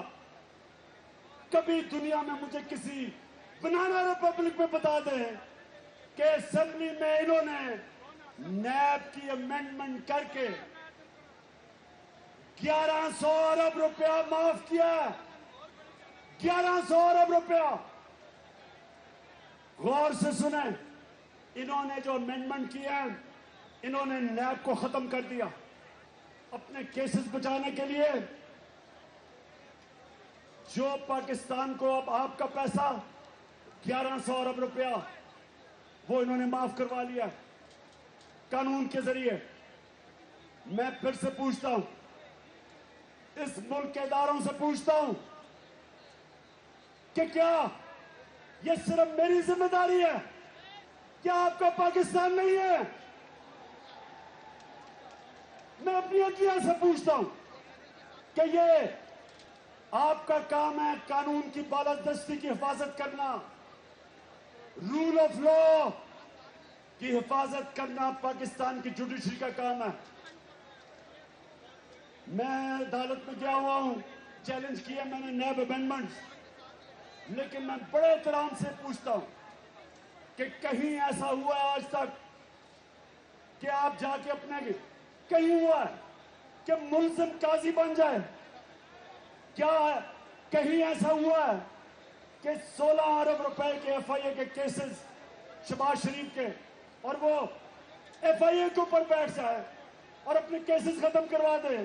कभी दुनिया में मुझे किसी बनाना रिपब्लिक में बता दें कि असेंबली में इन्होंने नैब की अमेंडमेंट करके 1100 अरब रुपया माफ किया, 1100 अरब रुपया। गौर से सुने, इन्होंने जो अमेंडमेंट किया انہوں نے نیب کو ختم کر دیا اپنے کیسز بچانے کے لیے. جو پاکستان کو اب آپ کا پیسہ 1100 ارب روپیہ وہ انہوں نے معاف کروا لیا قانون کے ذریعے. میں پھر سے پوچھتا ہوں, اس ملک کے اداروں سے پوچھتا ہوں کہ کیا یہ صرف میری ذمہ داری ہے؟ کیا آپ کا پاکستان نہیں ہے؟ میں اپنی عقیدہ سے پوچھتا ہوں کہ یہ آپ کا کام ہے قانون کی بالادستی کی حفاظت کرنا, رول آف لا کی حفاظت کرنا پاکستان کی جوڈیشری کا کام ہے. میں عدالت میں گیا ہوا ہوں, چیلنج کیا میں نے نیب امینڈمنٹس, لیکن میں بڑے احترام سے پوچھتا ہوں کہ کہیں ایسا ہوا ہے آج تک کہ آپ جا کے اپنے کہیں ہوا ہے کہ ملزم قاضی بن جائے؟ کیا کہیں ایسا ہوا ہے کہ 16 ارب روپے کے ایف آئی اے کے کیسز شہباز شریف کے اور وہ ایف آئی اے کے اوپر بیٹھ جائے اور اپنے کیسز ختم کروا دے,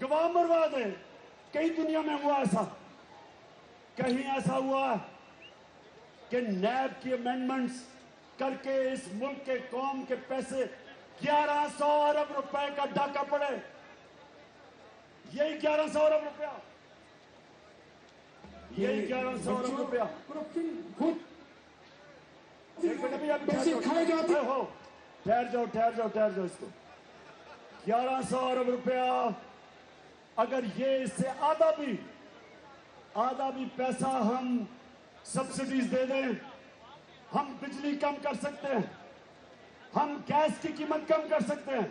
گواہ مروا دے؟ کئی دنیا میں ہوا ایسا؟ کہیں ایسا ہوا کہ نیب کی امینڈمنٹس کر کے اس ملک کے قوم کے پیسے 1100 ارب روپے کا ڈاکہ پڑے؟ یہی 1100 ارب روپیہ, یہی 1100 ارب روپیہ کھائے جاتے ہو. ٹھہر جاؤ اس کو. 1100 ارب روپیہ اگر یہ اس سے آدھا بھی پیسہ ہم سبسڈیز دے دیں, ہم بجلی کم کر سکتے ہیں, ہم گیس کی قیمت کم کر سکتے ہیں,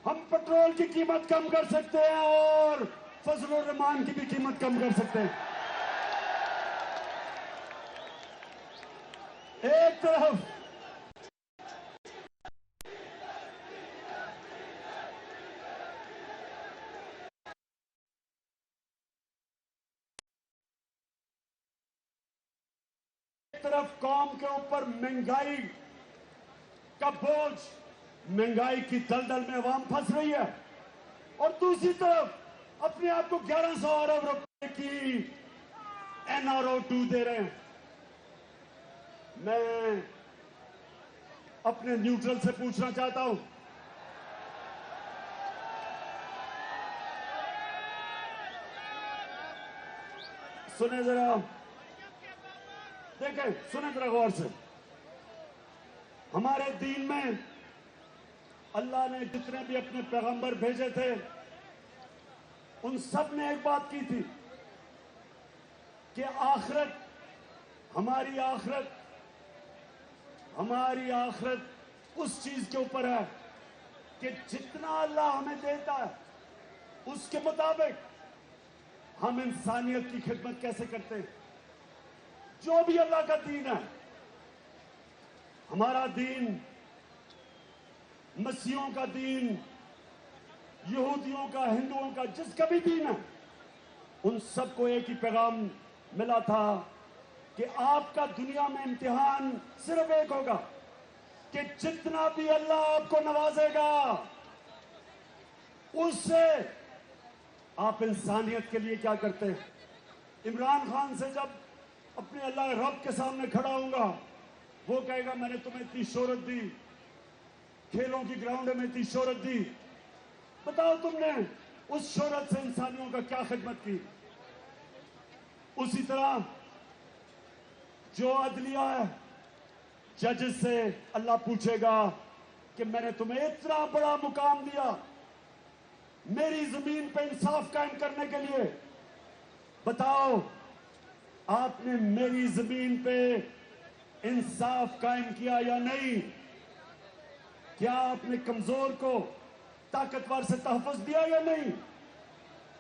ہم پٹرول کی قیمت کم کر سکتے ہیں اور فضل الرحمان کی بھی قیمت کم کر سکتے ہیں. ایک طرف قوم کے اوپر مہنگائی کا بوجھ, مہنگائی کی دلدل میں عوام پھنس رہی ہے, اور دوسری طرف اپنے آپ کو 1100 ارب روپے کی NRO2 دے رہے ہیں. میں اپنے نیوٹرل سے پوچھنا چاہتا ہوں, سنیں ذرا, دیکھیں سنیں ذرا غور سے. ہمارے دین میں اللہ نے جتنے بھی اپنے پیغمبر بھیجے تھے ان سب نے ایک بات کی تھی کہ آخرت, ہماری آخرت اس چیز کے اوپر ہے کہ جتنا اللہ ہمیں دیتا ہے اس کے مطابق ہم انسانیت کی خدمت کیسے کرتے ہیں. جو بھی اللہ کا دین ہے, ہمارا دین, مسیحوں کا دین, یہودیوں کا, ہندوؤں کا, جس کا بھی دین ہے, ان سب کو ایک ہی پیغام ملا تھا کہ آپ کا دنیا میں امتحان صرف ایک ہوگا کہ جتنا بھی اللہ آپ کو نوازے گا اس سے آپ انسانیت کے لیے کیا کرتے ہیں. عمران خان سے جب اپنے اللہ رب کے سامنے کھڑا ہوں گا, وہ کہے گا میں نے تمہیں اتنی شہرت دی, کھیلوں کی گراؤنڈ میں اتنی شہرت دی, بتاؤ تم نے اس شہرت سے انسانیوں کا کیا خدمت کی. اسی طرح جو عدلیہ ہے, ججز سے اللہ پوچھے گا کہ میں نے تمہیں اتنا بڑا مقام دیا میری زمین پہ انصاف قائم کرنے کے لیے, بتاؤ آپ نے میری زمین پہ انصاف قائم کیا یا نہیں؟ کیا آپ نے کمزور کو طاقتور سے تحفظ دیا یا نہیں؟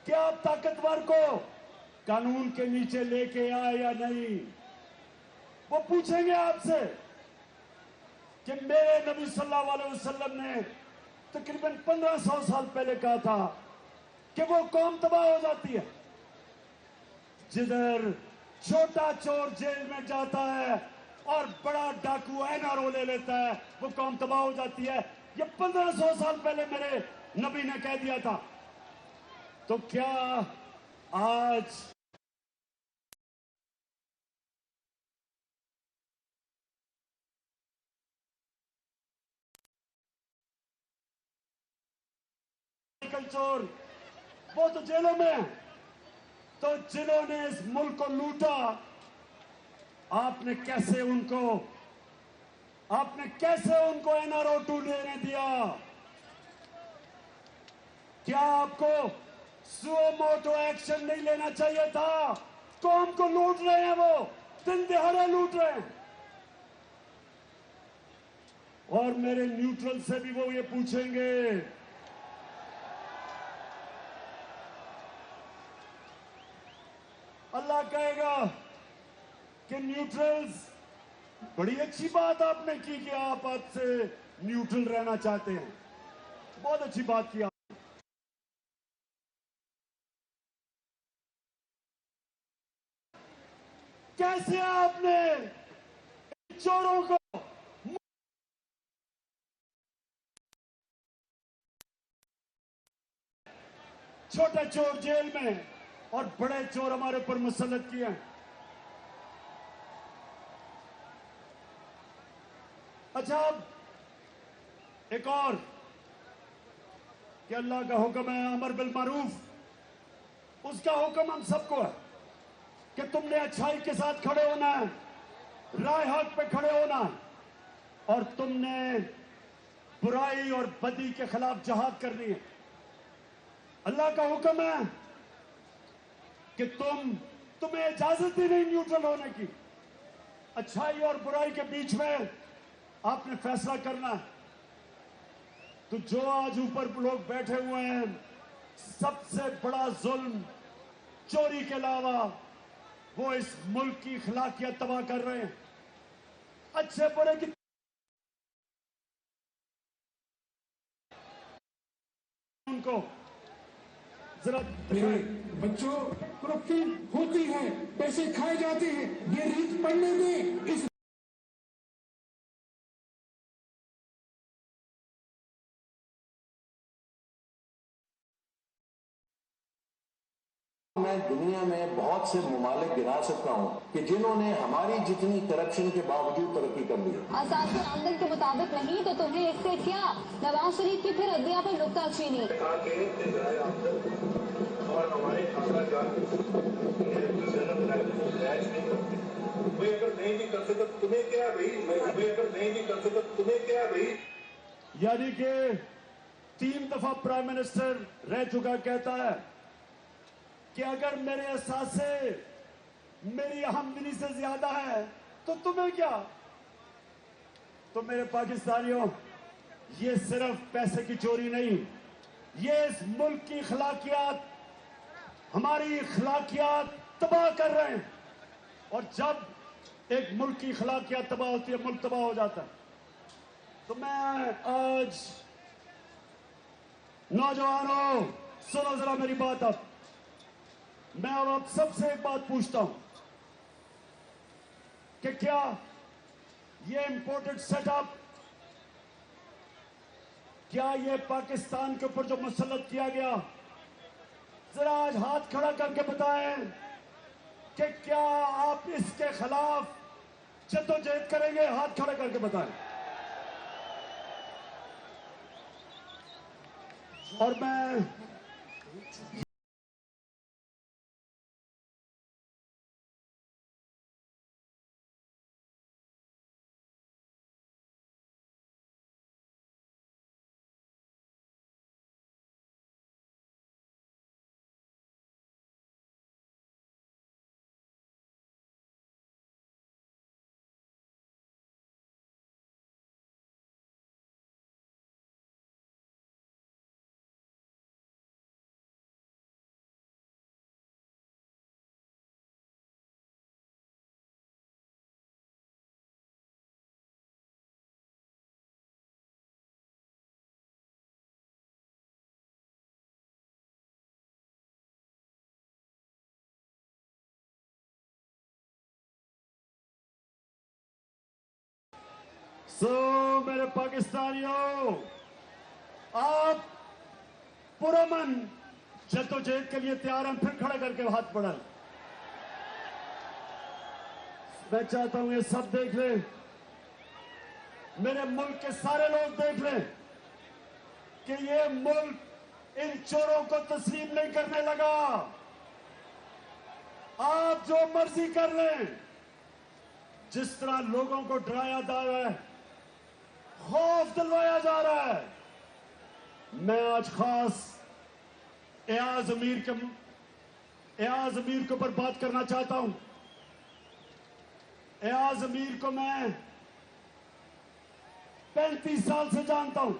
کیا آپ طاقتور کو قانون کے نیچے لے کے آئے یا نہیں؟ وہ پوچھیں گے آپ سے کہ میرے نبی صلی اللہ علیہ وسلم نے تقریباً 1500 سال پہلے کہا تھا کہ وہ قوم تباہ ہو جاتی ہے جدھر چھوٹا چور جیل میں جاتا ہے اور بڑا ڈاکو NRO لے لیتا ہے, وہ قوم تباہ ہو جاتی ہے. یہ 1500 سال پہلے میرے نبی نے کہہ دیا تھا. تو کیا آج چور وہ تو جیلوں میں ہیں, تو جنہوں نے اس ملک کو لوٹا, آپ نے کیسے ان کو NRO 2 لینے دیا؟ کیا آپ کو سو موٹو ایکشن نہیں لینا چاہیے تھا؟ قوم کو لوٹ رہے ہیں, وہ دن دہاڑے لوٹ رہے ہیں. اور میرے نیوٹرل سے بھی وہ یہ پوچھیں گے, اللہ کہے گا کہ نیوٹرلز, بڑی اچھی بات آپ نے کی کہ آپ سے نیوٹرل رہنا چاہتے ہیں, بہت اچھی بات کی. کیسے آپ نے چوروں کو چھوٹے چور جیل میں اور بڑے چور ہمارے اوپر مسلط کیے ہیں؟ اچھا, اب ایک اور کہ اللہ کا حکم ہے امر بالمعروف, اس کا حکم ہم سب کو ہے کہ تم نے اچھائی کے ساتھ کھڑے ہونا ہے, رائے حق پہ کھڑے ہونا ہے, اور تم نے برائی اور بدی کے خلاف جہاد کرنی ہے. اللہ کا حکم ہے کہ تمہیں اجازت ہی نہیں نیوٹرل ہونے کی. اچھائی اور برائی کے بیچ میں آپ نے فیصلہ کرنا ہے. تو جو آج اوپر لوگ بیٹھے ہوئے ہیں, سب سے بڑا ظلم چوری کے علاوہ وہ اس ملک کی اخلاقیات تباہ کر رہے ہیں. اچھے برے کی ان کو ذرا میرے بچوں, کرپشن ہوتی ہے, پیسے کھائے جاتے ہیں, یہ ریت پڑھنے دیں. اس میں دنیا میں بہت سے ممالک گنا سکتا ہوں کہ جنہوں نے ہماری جتنی کرپشن کے باوجود ترقی کر لی. اساسی آمدن کے مطابق نہیں تو تمہیں اس سے کیا؟ نواز شریف کی پھر عدلیہ پر نکتہ چینی. اور ہمارے اخراجات اگر نہیں بھی کر سکتا تمہیں کیا اگر نہیں بھی کر سکتا تمہیں کیا بھائی. یعنی کہ 3 دفعہ پرائم منسٹر رہ چکا کہتا ہے کہ اگر میرے اثاثے میری آمدنی سے زیادہ ہے تو تمہیں کیا. تو میرے پاکستانیوں, یہ صرف پیسے کی چوری نہیں, یہ اس ملک کی اخلاقیات, ہماری اخلاقیات تباہ کر رہے ہیں. اور جب ایک ملک کی اخلاقیات تباہ ہوتی ہے, ملک تباہ ہو جاتا ہے. تو میں آج نوجوانوں سنو ذرا میری بات. اب میں اب آپ سب سے ایک بات پوچھتا ہوں کہ کیا یہ امپورٹڈ سیٹ اپ, کیا یہ پاکستان کے اوپر جو مسلط کیا گیا, ذرا آج ہاتھ کھڑا کر کے بتائیں کہ کیا آپ اس کے خلاف جدوجہد کریں گے؟ ہاتھ کھڑا کر کے بتائیں. اور میں मेरे पाकिस्तानियों, आप पुरमन जद्दोजहद के लिए तैयार हैं? फिर खड़ा करके हाथ बढ़ाएं। मैं चाहता हूं ये सब देख लें, मेरे मुल्क के सारे लोग देख लें कि ये मुल्क इन चोरों को तस्लीम नहीं करने लगा। आप जो मर्जी कर लें, जिस तरह लोगों को डराया जा रहा है, खौफ दिलवाया जा रहा है, मैं आज खास एयाज अमीर के ऊपर बात करना चाहता हूं। एयाज अमीर को मैं 35 साल से जानता हूं।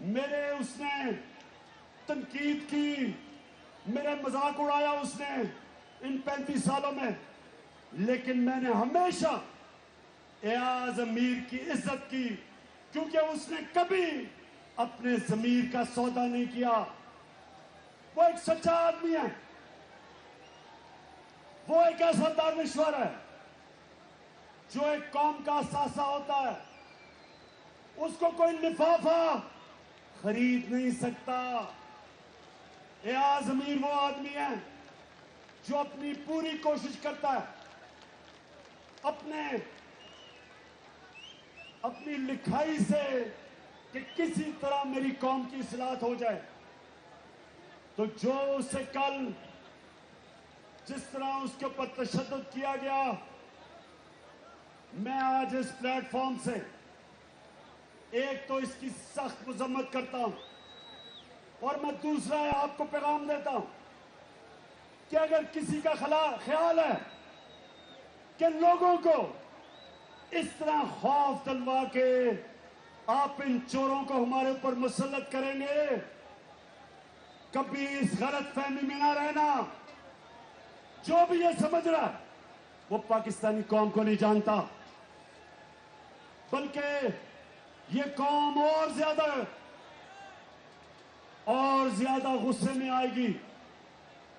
मेरे उसने तनकीद की, मेरे मजाक उड़ाया उसने इन 35 सालों में, लेकिन मैंने हमेशा एयाज अमीर की इज्जत की, क्योंकि उसने कभी अपने ज़मीर का सौदा नहीं किया। वो एक सच्चा आदमी है, वो एक ऐसा दानश्वर है जो एक कौम का सासा होता है, उसको कोई लिफाफा खरीद नहीं सकता। एयाज अमीर वो आदमी है जो अपनी पूरी कोशिश करता है अपनी लिखाई से कि किसी तरह मेरी कौम की इस्लाहत हो जाए। तो जो उसे कल जिस तरह उसके ऊपर तशद्दुद किया गया, मैं आज इस प्लेटफॉर्म से एक तो इसकी सख्त मजम्मत करता हूं, और मैं दूसरा आपको पैगाम देता हूं कि अगर किसी का ख्याल है कि लोगों को इस तरह खौफ दिलवा के आप इन चोरों को हमारे ऊपर मुसल्लत करेंगे, कभी इस गलत फहमी में ना रहना। जो भी ये समझ रहा है वो पाकिस्तानी कौम को नहीं जानता, बल्कि ये कौम और ज्यादा गुस्से में आएगी,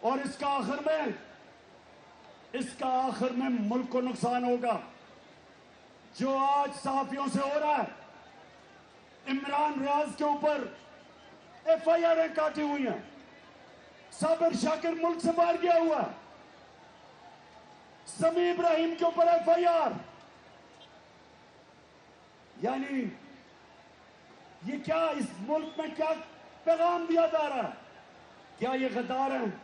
और इसका आखिर में मुल्क को नुकसान होगा। जो आज सहाफियों से हो रहा है, इमरान रियाज के ऊपर FIR काटी हुई हैं, साबिर शाकिर मुल्क से बाहर गया हुआ है, समी इब्राहिम के ऊपर FIR, यानी ये क्या इस मुल्क में क्या पैगाम दिया जा रहा है? क्या ये गद्दार हैं?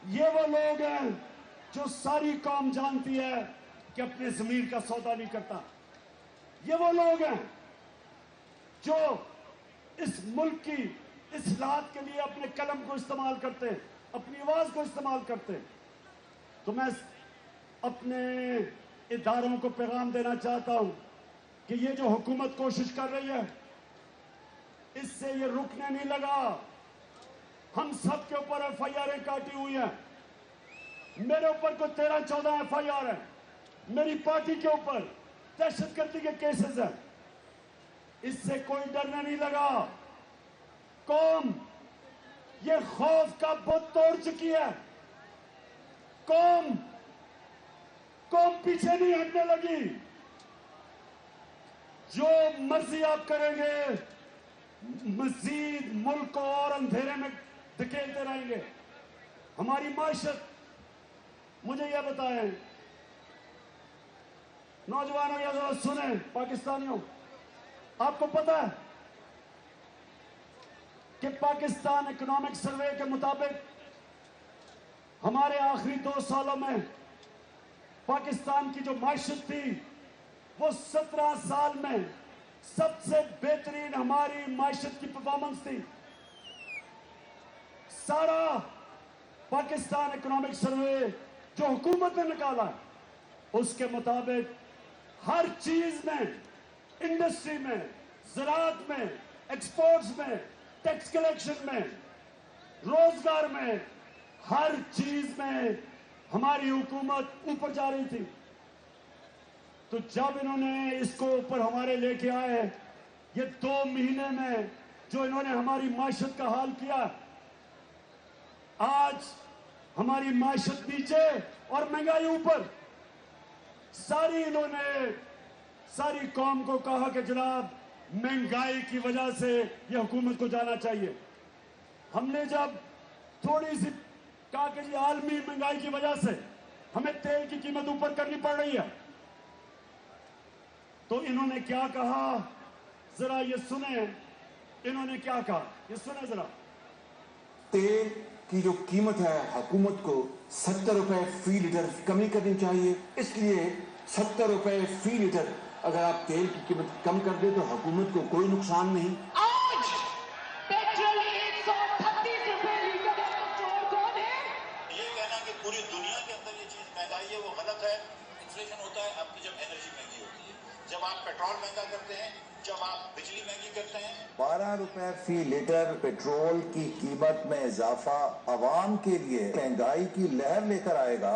ये वो लोग हैं जो सारी कौम जानती है कि अपने ज़मीर का सौदा नहीं करता। ये वो लोग हैं जो इस मुल्क की इस्लाहत के लिए अपने कलम को इस्तेमाल करते हैं, अपनी आवाज को इस्तेमाल करते हैं। तो मैं अपने इदारों को पैगाम देना चाहता हूं कि ये जो हुकूमत कोशिश कर रही है, इससे ये रुकने नहीं लगा। हम सब के ऊपर FIR काटी हुई है, मेरे ऊपर को 13-14 FIR है, मेरी पार्टी के ऊपर दहशतगर्दी के केसेस हैं। इससे कोई डरने नहीं लगा। कौम ये खौफ का बुत तोड़ चुकी है। कौम पीछे नहीं हटने लगी। जो मर्जी आप करेंगे, मजीद मुल्क को और अंधेरे में धकेलते रहेंगे। हमारी माशत, मुझे यह बताएं नौजवानों, या जरा सुने पाकिस्तानियों, आपको पता है कि पाकिस्तान इकोनॉमिक सर्वे के मुताबिक हमारे आखिरी 2 सालों में पाकिस्तान की जो माशत थी, वो 17 साल में सबसे बेहतरीन हमारी माशत की परफॉर्मेंस थी। सारा पाकिस्तान इकोनॉमिक सर्वे जो हुकूमत ने निकाला, उसके मुताबिक हर चीज में, इंडस्ट्री में, ज़राअत में, एक्सपोर्ट्स में, टैक्स कलेक्शन में, रोजगार में, हर चीज में हमारी हुकूमत ऊपर जा रही थी। तो जब इन्होंने इसको ऊपर हमारे लेके आए, ये 2 महीने में जो इन्होंने हमारी माशत का हाल किया, आज हमारी माशत नीचे और महंगाई ऊपर। सारी इन्होंने सारी कौम को कहा कि जनाब महंगाई की वजह से ये हुकूमत को जाना चाहिए। हमने जब थोड़ी सी कहा कि जी आलमी महंगाई की वजह से हमें तेल की कीमत ऊपर करनी पड़ रही है, तो इन्होंने क्या कहा, जरा ये सुने। इन्होंने क्या कहा, ये सुने जरा। तेल की जो कीमत है हुकूमत को 70 रुपए फी लीटर कमी करनी चाहिए। इसलिए 70 रुपए फी लीटर अगर आप तेल की कीमत कम कर दे तो हुकूमत को कोई नुकसान नहीं। आज पेट्रोल 138 रुपए लीटर है, चोर कौन है? ये कहना कि पूरी दुनिया के अंदर ये चीज महंगाई है वो गलत है। इन्फ्लेशन होता है आपकी जब एनर्जी महंगी होती है, जब आप पेट्रोल महंगा करते हैं, जब आप बिजली महंगी करते हैं। 12 रुपए फी लीटर पेट्रोल की कीमत में इजाफा अवाम के लिए महंगाई की लहर लेकर आएगा।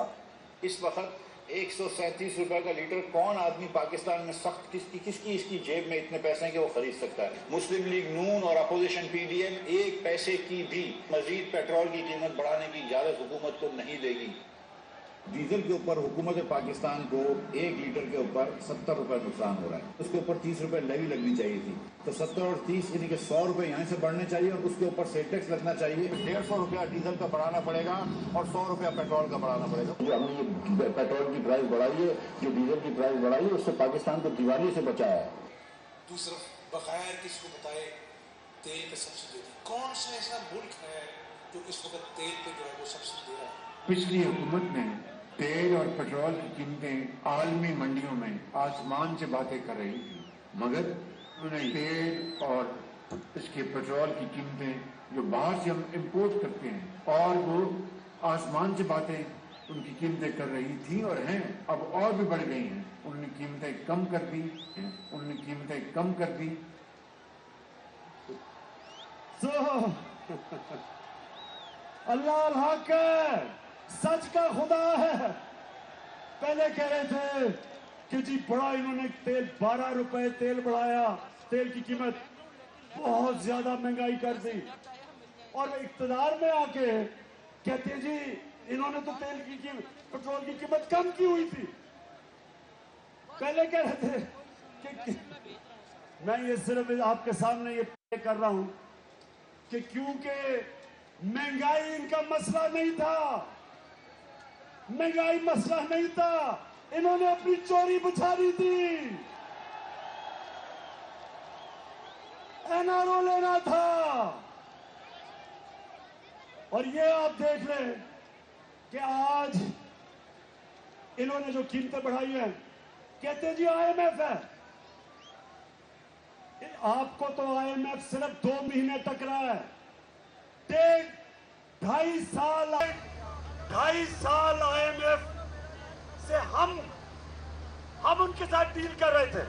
इस वक्त 137 रुपए का लीटर कौन आदमी पाकिस्तान में सख्त किसकी इसकी जेब में इतने पैसे हैं कि वो खरीद सकता है? मुस्लिम लीग नून और अपोजिशन पीडीएम एक पैसे की भी मजीद पेट्रोल की कीमत बढ़ाने की इजाजत हुकूमत को नहीं देगी। डीजल के ऊपर हुकूमत पाकिस्तान को 1 लीटर के ऊपर 70 रुपए नुकसान हो रहा है। उसके ऊपर 30 रुपए लेवी लगनी चाहिए थी, तो 70 और 30 यानी कि 100 रुपए यहाँ से बढ़ने चाहिए और उसके ऊपर सेल टैक्स लगना चाहिए। 150 रुपया डीजल का बढ़ाना पड़ेगा और 100 रुपया पेट्रोल का बढ़ाना पड़ेगा। जो हमने ये पेट्रोल की प्राइस बढ़ाई है, जो डीजल की प्राइस बढ़ाई है, उससे पाकिस्तान को दिवाली से बचाया है। दूसरा बगैर किसको बताए तेल पे सब्सिडी दी। कौन सा ऐसा मुल्क है जो इस वक्त तेल पे जो है वो सब्सिडी दे रहा है? पिछली हुकूमत ने तेल और पेट्रोल की कीमतें आलमी मंडियों में आसमान से बातें कर रही थी, मगर उन्हें तेल और इसके पेट्रोल की कीमतें जो बाहर से हम इंपोर्ट करते हैं और वो आसमान से बातें उनकी कीमतें कर रही थी और हैं, अब और भी बढ़ गई हैं। उन्होंने कीमतें कम कर दी, अल्लाह अल्लाह के सच का खुदा है। पहले कह रहे थे कि जी बड़ा इन्होंने तेल 12 रुपए तेल बढ़ाया, तेल की कीमत बहुत ज्यादा महंगाई कर दी, और इक्तदार में आके कहते जी इन्होंने तो तेल की कीमत पेट्रोल की कीमत कम की हुई थी। पहले कह रहे थे कि मैं ये सिर्फ आपके सामने ये कर रहा हूं कि क्योंकि महंगाई इनका मसला नहीं था, महंगाई मसला नहीं था, इन्होंने अपनी चोरी बुझा दी थी। एनआरओ लेना था। और ये आप देख लें कि आज इन्होंने जो कीमतें बढ़ाई हैं, कहते जी आईएमएफ है। आपको तो आईएमएफ सिर्फ 2 महीने तक रहा है। 2.5 साल आईएमएफ से हम उनके साथ डील कर रहे थे।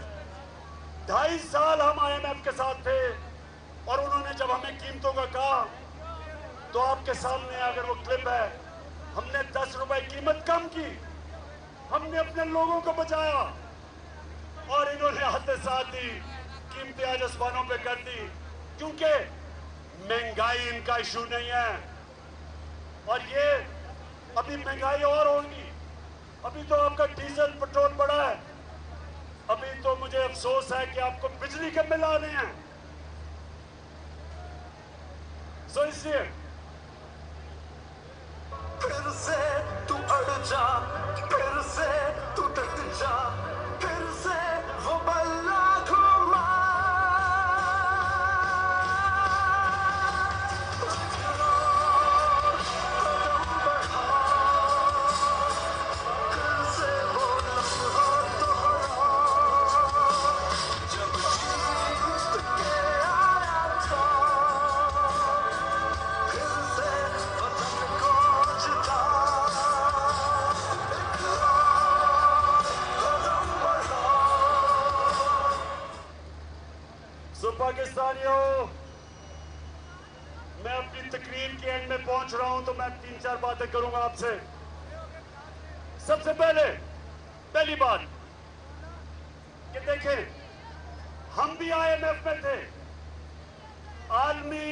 2.5 साल हम आईएमएफ के साथ थे, और उन्होंने जब हमें कीमतों का कहा तो आपके सामने अगर वो क्लिप है, हमने 10 रुपए कीमत कम की, हमने अपने लोगों को बचाया, और इन्होंने आते साथ ही कीमतें आज आसमानों पे कर दी, क्योंकि महंगाई इनका इशू नहीं है। और ये अभी महंगाई और होगी। अभी तो आपका डीजल पेट्रोल बढ़ा है, अभी तो मुझे अफसोस है कि आपको बिजली के बिल आने हैं। सो इसलिए फिर से तू अड़ जा, फिर से तू डट जा, फिर से वो बल्ला घुमा। पाकिस्तानियों, मैं अपनी तकरीर के एंड में पहुंच रहा हूं, तो मैं 3-4 बातें करूंगा आपसे। सबसे पहली बात कि देखें, हम भी आईएमएफ में थे। आलमी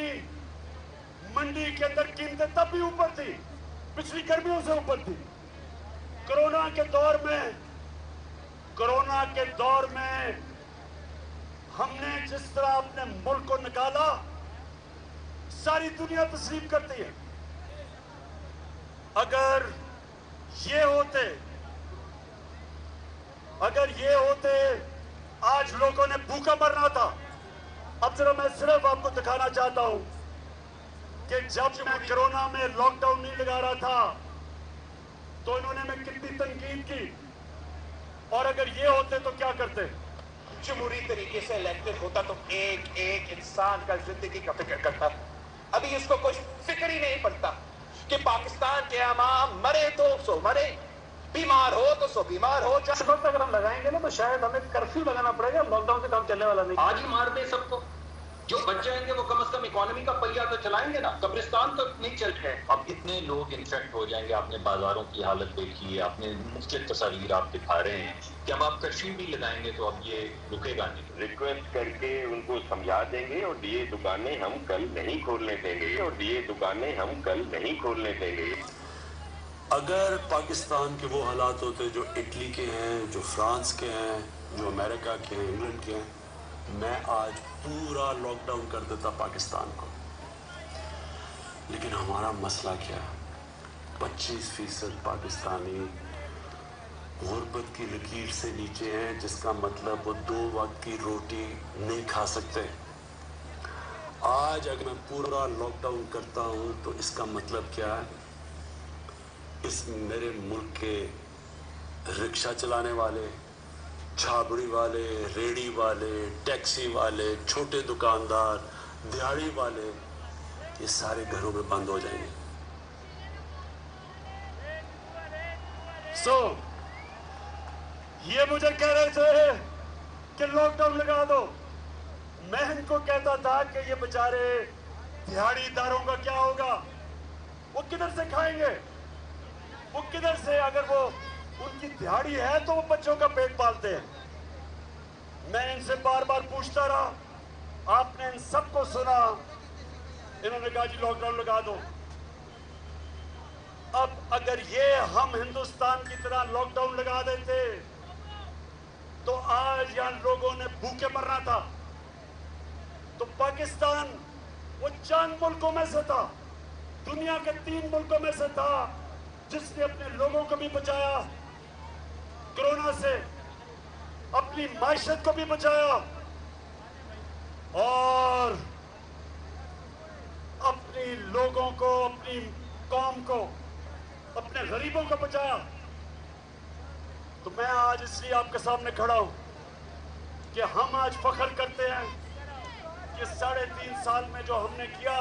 मंडी के अंदर कीमतें तब भी ऊपर थी, पिछली गर्मियों से ऊपर थी। कोरोना के दौर में कोरोना के दौर में हमने जिस तरह अपने मुल्क को निकाला, सारी दुनिया तस्लीम करती है। अगर ये होते आज लोगों ने भूखा मरना था। अब जरा मैं सिर्फ आपको दिखाना चाहता हूं कि जब मैं कोरोना में लॉकडाउन नहीं लगा रहा था तो इन्होंने मैं कितनी तनकीद की, और अगर ये होते तो क्या करते। जमहूरी तरीके से इलेक्टेड होता तो एक एक इंसान का जिंदगी का फिक्र करता। अभी इसको कोई फिक्र ही नहीं पड़ता कि पाकिस्तान के अवाम मरे तो सो मरे, बीमार हो तो सो बीमार हो। इस वक्त अगर हम लगाएंगे ना तो शायद हमें कर्फ्यू लगाना पड़ेगा, लॉकडाउन से काम चलने वाला नहीं। आज ही मार दे सबको, जो बच जाएंगे वो कम से कम इकोनॉमी का पहिया तो चलाएंगे ना, कब्रिस्तान तो नहीं चल रहे। अब इतने लोग इन्फेक्ट हो जाएंगे, आपने बाजारों की हालत देखी है, आपने मुख्तलिफ तस्वीर आप दिखा रहे हैं कि अब आप कर्फ्यू भी लगाएंगे तो अब ये रुकेगा नहीं। रिक्वेस्ट करके उनको समझा देंगे और ये दुकानें हम कल नहीं खोलने देंगे, और ये दुकानें हम कल नहीं खोलने देंगे। अगर पाकिस्तान के वो हालात होते जो इटली के हैं, जो फ्रांस के हैं, जो अमेरिका के हैं, इंग्लैंड के हैं, मैं आज पूरा लॉकडाउन कर देता पाकिस्तान को। लेकिन हमारा मसला क्या है, 25% पाकिस्तानी गुर्बत की लकीर से नीचे हैं, जिसका मतलब वो 2 वक्त की रोटी नहीं खा सकते। आज अगर मैं पूरा लॉकडाउन करता हूँ तो इसका मतलब क्या है, इस मेरे मुल्क के रिक्शा चलाने वाले, छाबड़ी वाले, रेडी वाले, टैक्सी वाले, छोटे दुकानदार, दिहाड़ी वाले, ये सारे घरों में बंद हो जाएंगे। ये मुझे कह रहे थे कि लॉकडाउन लगा दो। मैं इनको कहता था कि ये बेचारे दिहाड़ीदारों का क्या होगा, वो किधर से खाएंगे, वो किधर से, अगर वो उनकी दिहाड़ी है तो वो बच्चों का पेट पालते हैं। मैं इनसे बार बार पूछता रहा, आपने इन सबको सुना, इन्होंने कहा जी लॉकडाउन लगा दो। अब अगर ये हम हिंदुस्तान की तरह लॉकडाउन लगा देते तो आज यहां लोगों ने भूखे मरना था। तो पाकिस्तान वो चंद मुल्कों में से था, दुनिया के 3 मुल्कों में से था जिसने अपने लोगों को भी बचाया कोरोना से, अपनी माइशत को भी बचाया और अपने लोगों को, अपनी कौम को, अपने गरीबों को बचाया। तो मैं आज इसलिए आपके सामने खड़ा हूं कि हम आज फख्र करते हैं कि 3.5 साल में जो हमने किया,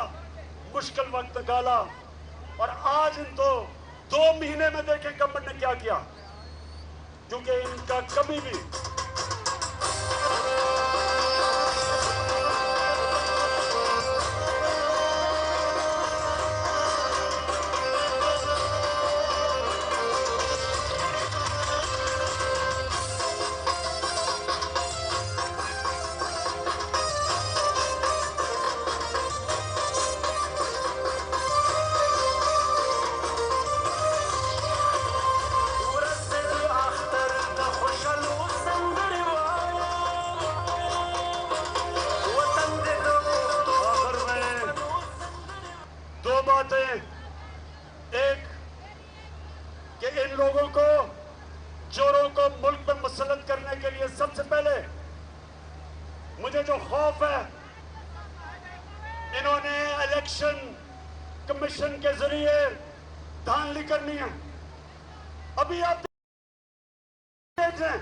मुश्किल वक्त निकाला, और आज इन 2 महीने में देखें गवर्नमेंट ने क्या किया, क्योंकि इनका कभी भी एक कि इन लोगों को, चोरों को मुल्क में मुसल्लत करने के लिए सबसे पहले मुझे जो खौफ है, इन्होंने इलेक्शन कमीशन के जरिए धांधली करनी है। अभी आप देख रहे हैं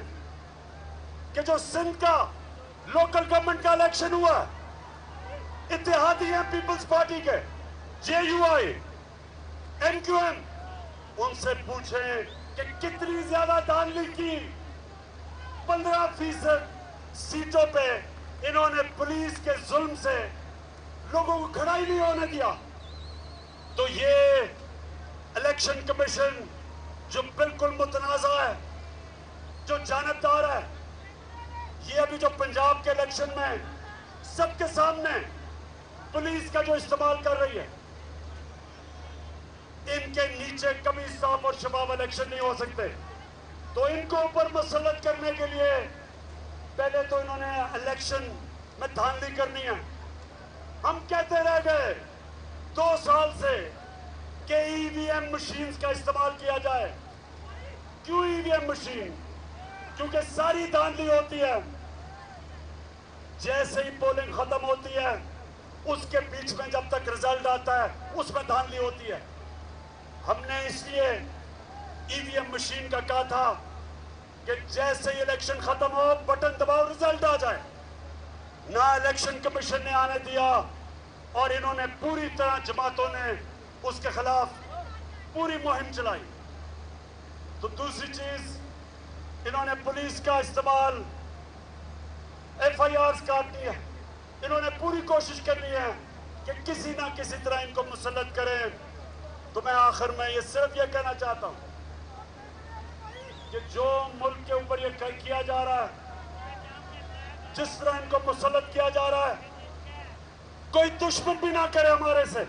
कि जो सिंध का लोकल गवर्नमेंट का इलेक्शन हुआ, इत्तेहादी हैं पीपल्स पार्टी के, JUI, NQM, उनसे पूछें कि कितनी ज्यादा धांधली की। 15% सीटों पे इन्होंने पुलिस के जुल्म से लोगों को खड़ा ही नहीं होने दिया। तो ये इलेक्शन कमीशन जो बिल्कुल मुतनाज़ा है, जो जानबदार है, ये अभी जो पंजाब के इलेक्शन में सबके सामने पुलिस का जो इस्तेमाल कर रही है, इनके नीचे कभी साफ और शफाफ इलेक्शन नहीं हो सकते। تو इनको ऊपर मुसल्लत करने के लिए पहले तो इन्होंने इलेक्शन में धांधली करनी है। हम कहते रह गए 2 साल से कि ईवीएम मशीन्स का इस्तेमाल किया जाए। क्यों ईवीएम मशीन? क्योंकि सारी धांधली होती है जैसे ही पोलिंग खत्म होती है उसके बीच में जब तक रिजल्ट आता है उसमें धांधली होती है। हमने इसलिए ईवीएम मशीन का कहा था कि जैसे ही इलेक्शन खत्म हो बटन दबाओ रिजल्ट आ जाए। ना इलेक्शन कमीशन ने आने दिया और इन्होंने पूरी तरह जमातों ने उसके खिलाफ पूरी मुहिम चलाई। तो दूसरी चीज इन्होंने पुलिस का इस्तेमाल FIRs काटनी है। इन्होंने पूरी कोशिश करनी है कि किसी ना किसी तरह इनको मुसल्लत करें। तो मैं आखिर में ये सिर्फ ये कहना चाहता हूं कि जो मुल्क के ऊपर ये किया जा रहा है, जिस तरह इनको मुसल्लत किया जा रहा है, कोई दुश्मन भी ना करे हमारे से।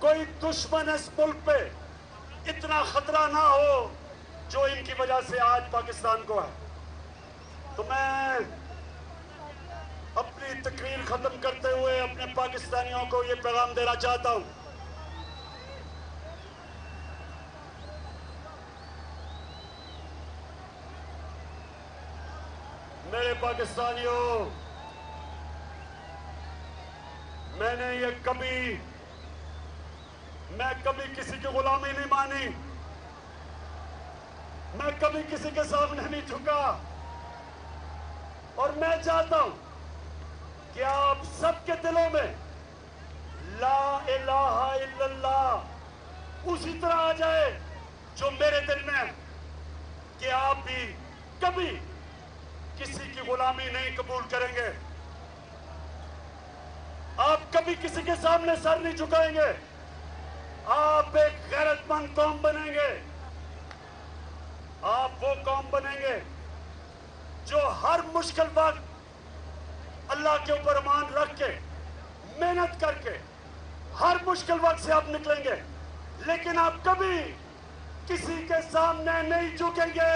कोई दुश्मन इस मुल्क पे इतना खतरा ना हो जो इनकी वजह से आज पाकिस्तान को है। तो मैं अपनी तकरीर खत्म करते हुए अपने पाकिस्तानियों को ये पैगाम देना चाहता हूं। मेरे पाकिस्तानियों, मैं कभी किसी की गुलामी नहीं मानी। मैं कभी किसी के सामने नहीं झुका। और मैं चाहता हूं कि आप सबके दिलों में ला इलाहा इल्लल्लाह उसी तरह आ जाए जो मेरे दिल में है कि आप भी कभी किसी की गुलामी नहीं कबूल करेंगे। आप कभी किसी के सामने सर नहीं झुकाएंगे। आप एक गैरतमंद कौम बनेंगे। आप वो कौम बनेंगे जो हर मुश्किल वक्त अल्लाह के ऊपर ईमान रख के मेहनत करके हर मुश्किल वक्त से आप निकलेंगे। लेकिन आप कभी किसी के सामने नहीं झुकेंगे।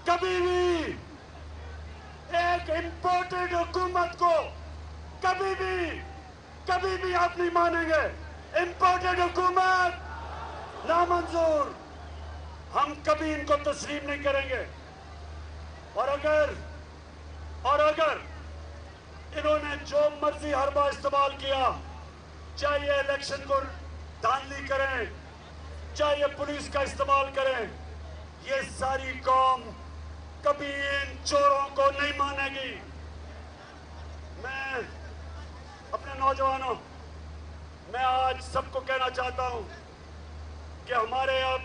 कभी भी एक इंपोर्टेड हुकूमत को कभी भी आप नहीं मानेंगे। इंपोर्टेड हुकूमत नामंजूर। हम कभी इनको तस्लीम नहीं करेंगे। और अगर इन्होंने जो मर्जी हर बार इस्तेमाल किया, चाहे ये इलेक्शन को धांधली करें, चाहे ये पुलिस का इस्तेमाल करें, ये सारी कौम कभी इन चोरों को नहीं मानेगी। मैं अपने नौजवानों, मैं आज सबको कहना चाहता हूं कि हमारे अब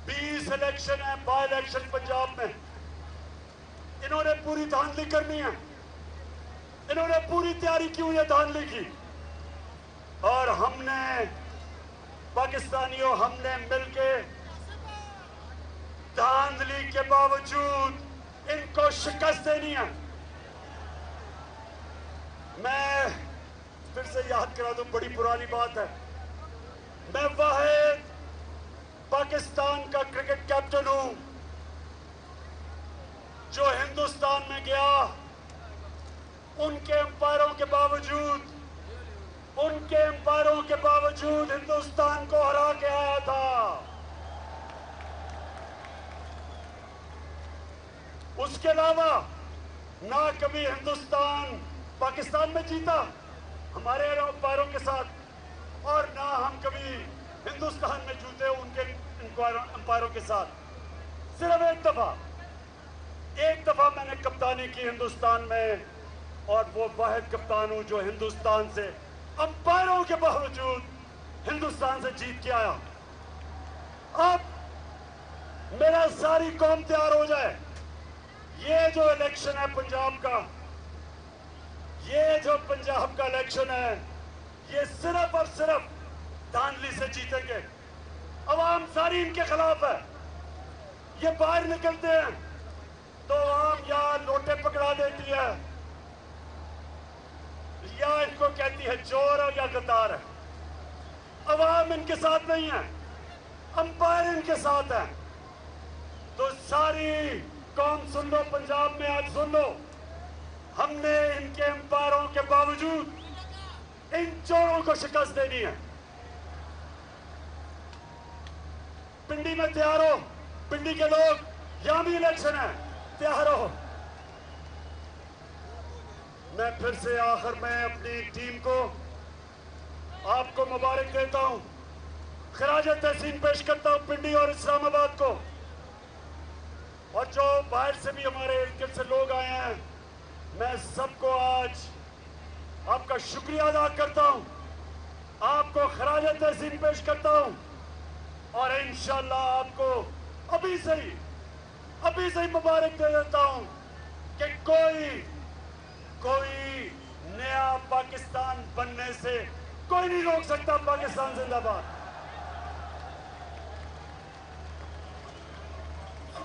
20 इलेक्शन है, बाई इलेक्शन पंजाब में। इन्होंने पूरी धांधली करनी है। इन्होंने पूरी तैयारी की हुई है धांधली की। और हमने पाकिस्तानियों, हमने मिलके धांधली के बावजूद इनको शिकस्त देनी है। मैं फिर से याद करा दूं, बड़ी पुरानी बात है। मैं वाहिद पाकिस्तान का क्रिकेट कैप्टन हूं जो हिंदुस्तान में गया, उनके अंपायरों के बावजूद हिंदुस्तान को हरा के आया था। उसके अलावा ना कभी हिंदुस्तान पाकिस्तान में जीता हमारे अंपायरों के साथ, और ना हम कभी हिंदुस्तान में जीते उनके अंपायरों के साथ। सिर्फ एक दफा मैंने कप्तानी की हिंदुस्तान में, और वो वाहिद कप्तान हूं जो हिंदुस्तान से अंपायरों के बावजूद हिंदुस्तान से जीत के आया। अब मेरा सारी कौम तैयार हो जाए। ये जो इलेक्शन है पंजाब का, ये जो पंजाब का इलेक्शन है, ये सिर्फ और सिर्फ धांधली से जीतेंगे। अवाम सारी इनके खिलाफ है। ये बाहर निकलते हैं तो आवाम या लोटे पकड़ा देती है, या इनको कहती है चोर है या गद्दार है। अवाम इनके साथ नहीं है। अंपायर इनके साथ है। तो सारी कौम सुन लो, पंजाब में आज सुन लो, हमने इनके अंपायरों के बावजूद इन चोरों को शिकस्त देनी है। पिंडी में तैयार हो, पिंडी के लोग, यहां भी इलेक्शन है, तैयार हो। मैं फिर से आखिर में अपनी टीम को आपको मुबारक देता हूं, खराज तहसीन पेश करता हूं पिंडी और इस्लामाबाद को, और जो बाहर से भी हमारे इर्द से लोग आए हैं, मैं सबको आज आपका शुक्रिया अदा करता हूं, आपको खराज तहसीन पेश करता हूं, और इंशाअल्लाह आपको अभी से ही मुबारक दे देता हूं कि कोई नया पाकिस्तान बनने से कोई नहीं रोक सकता। पाकिस्तान जिंदाबाद।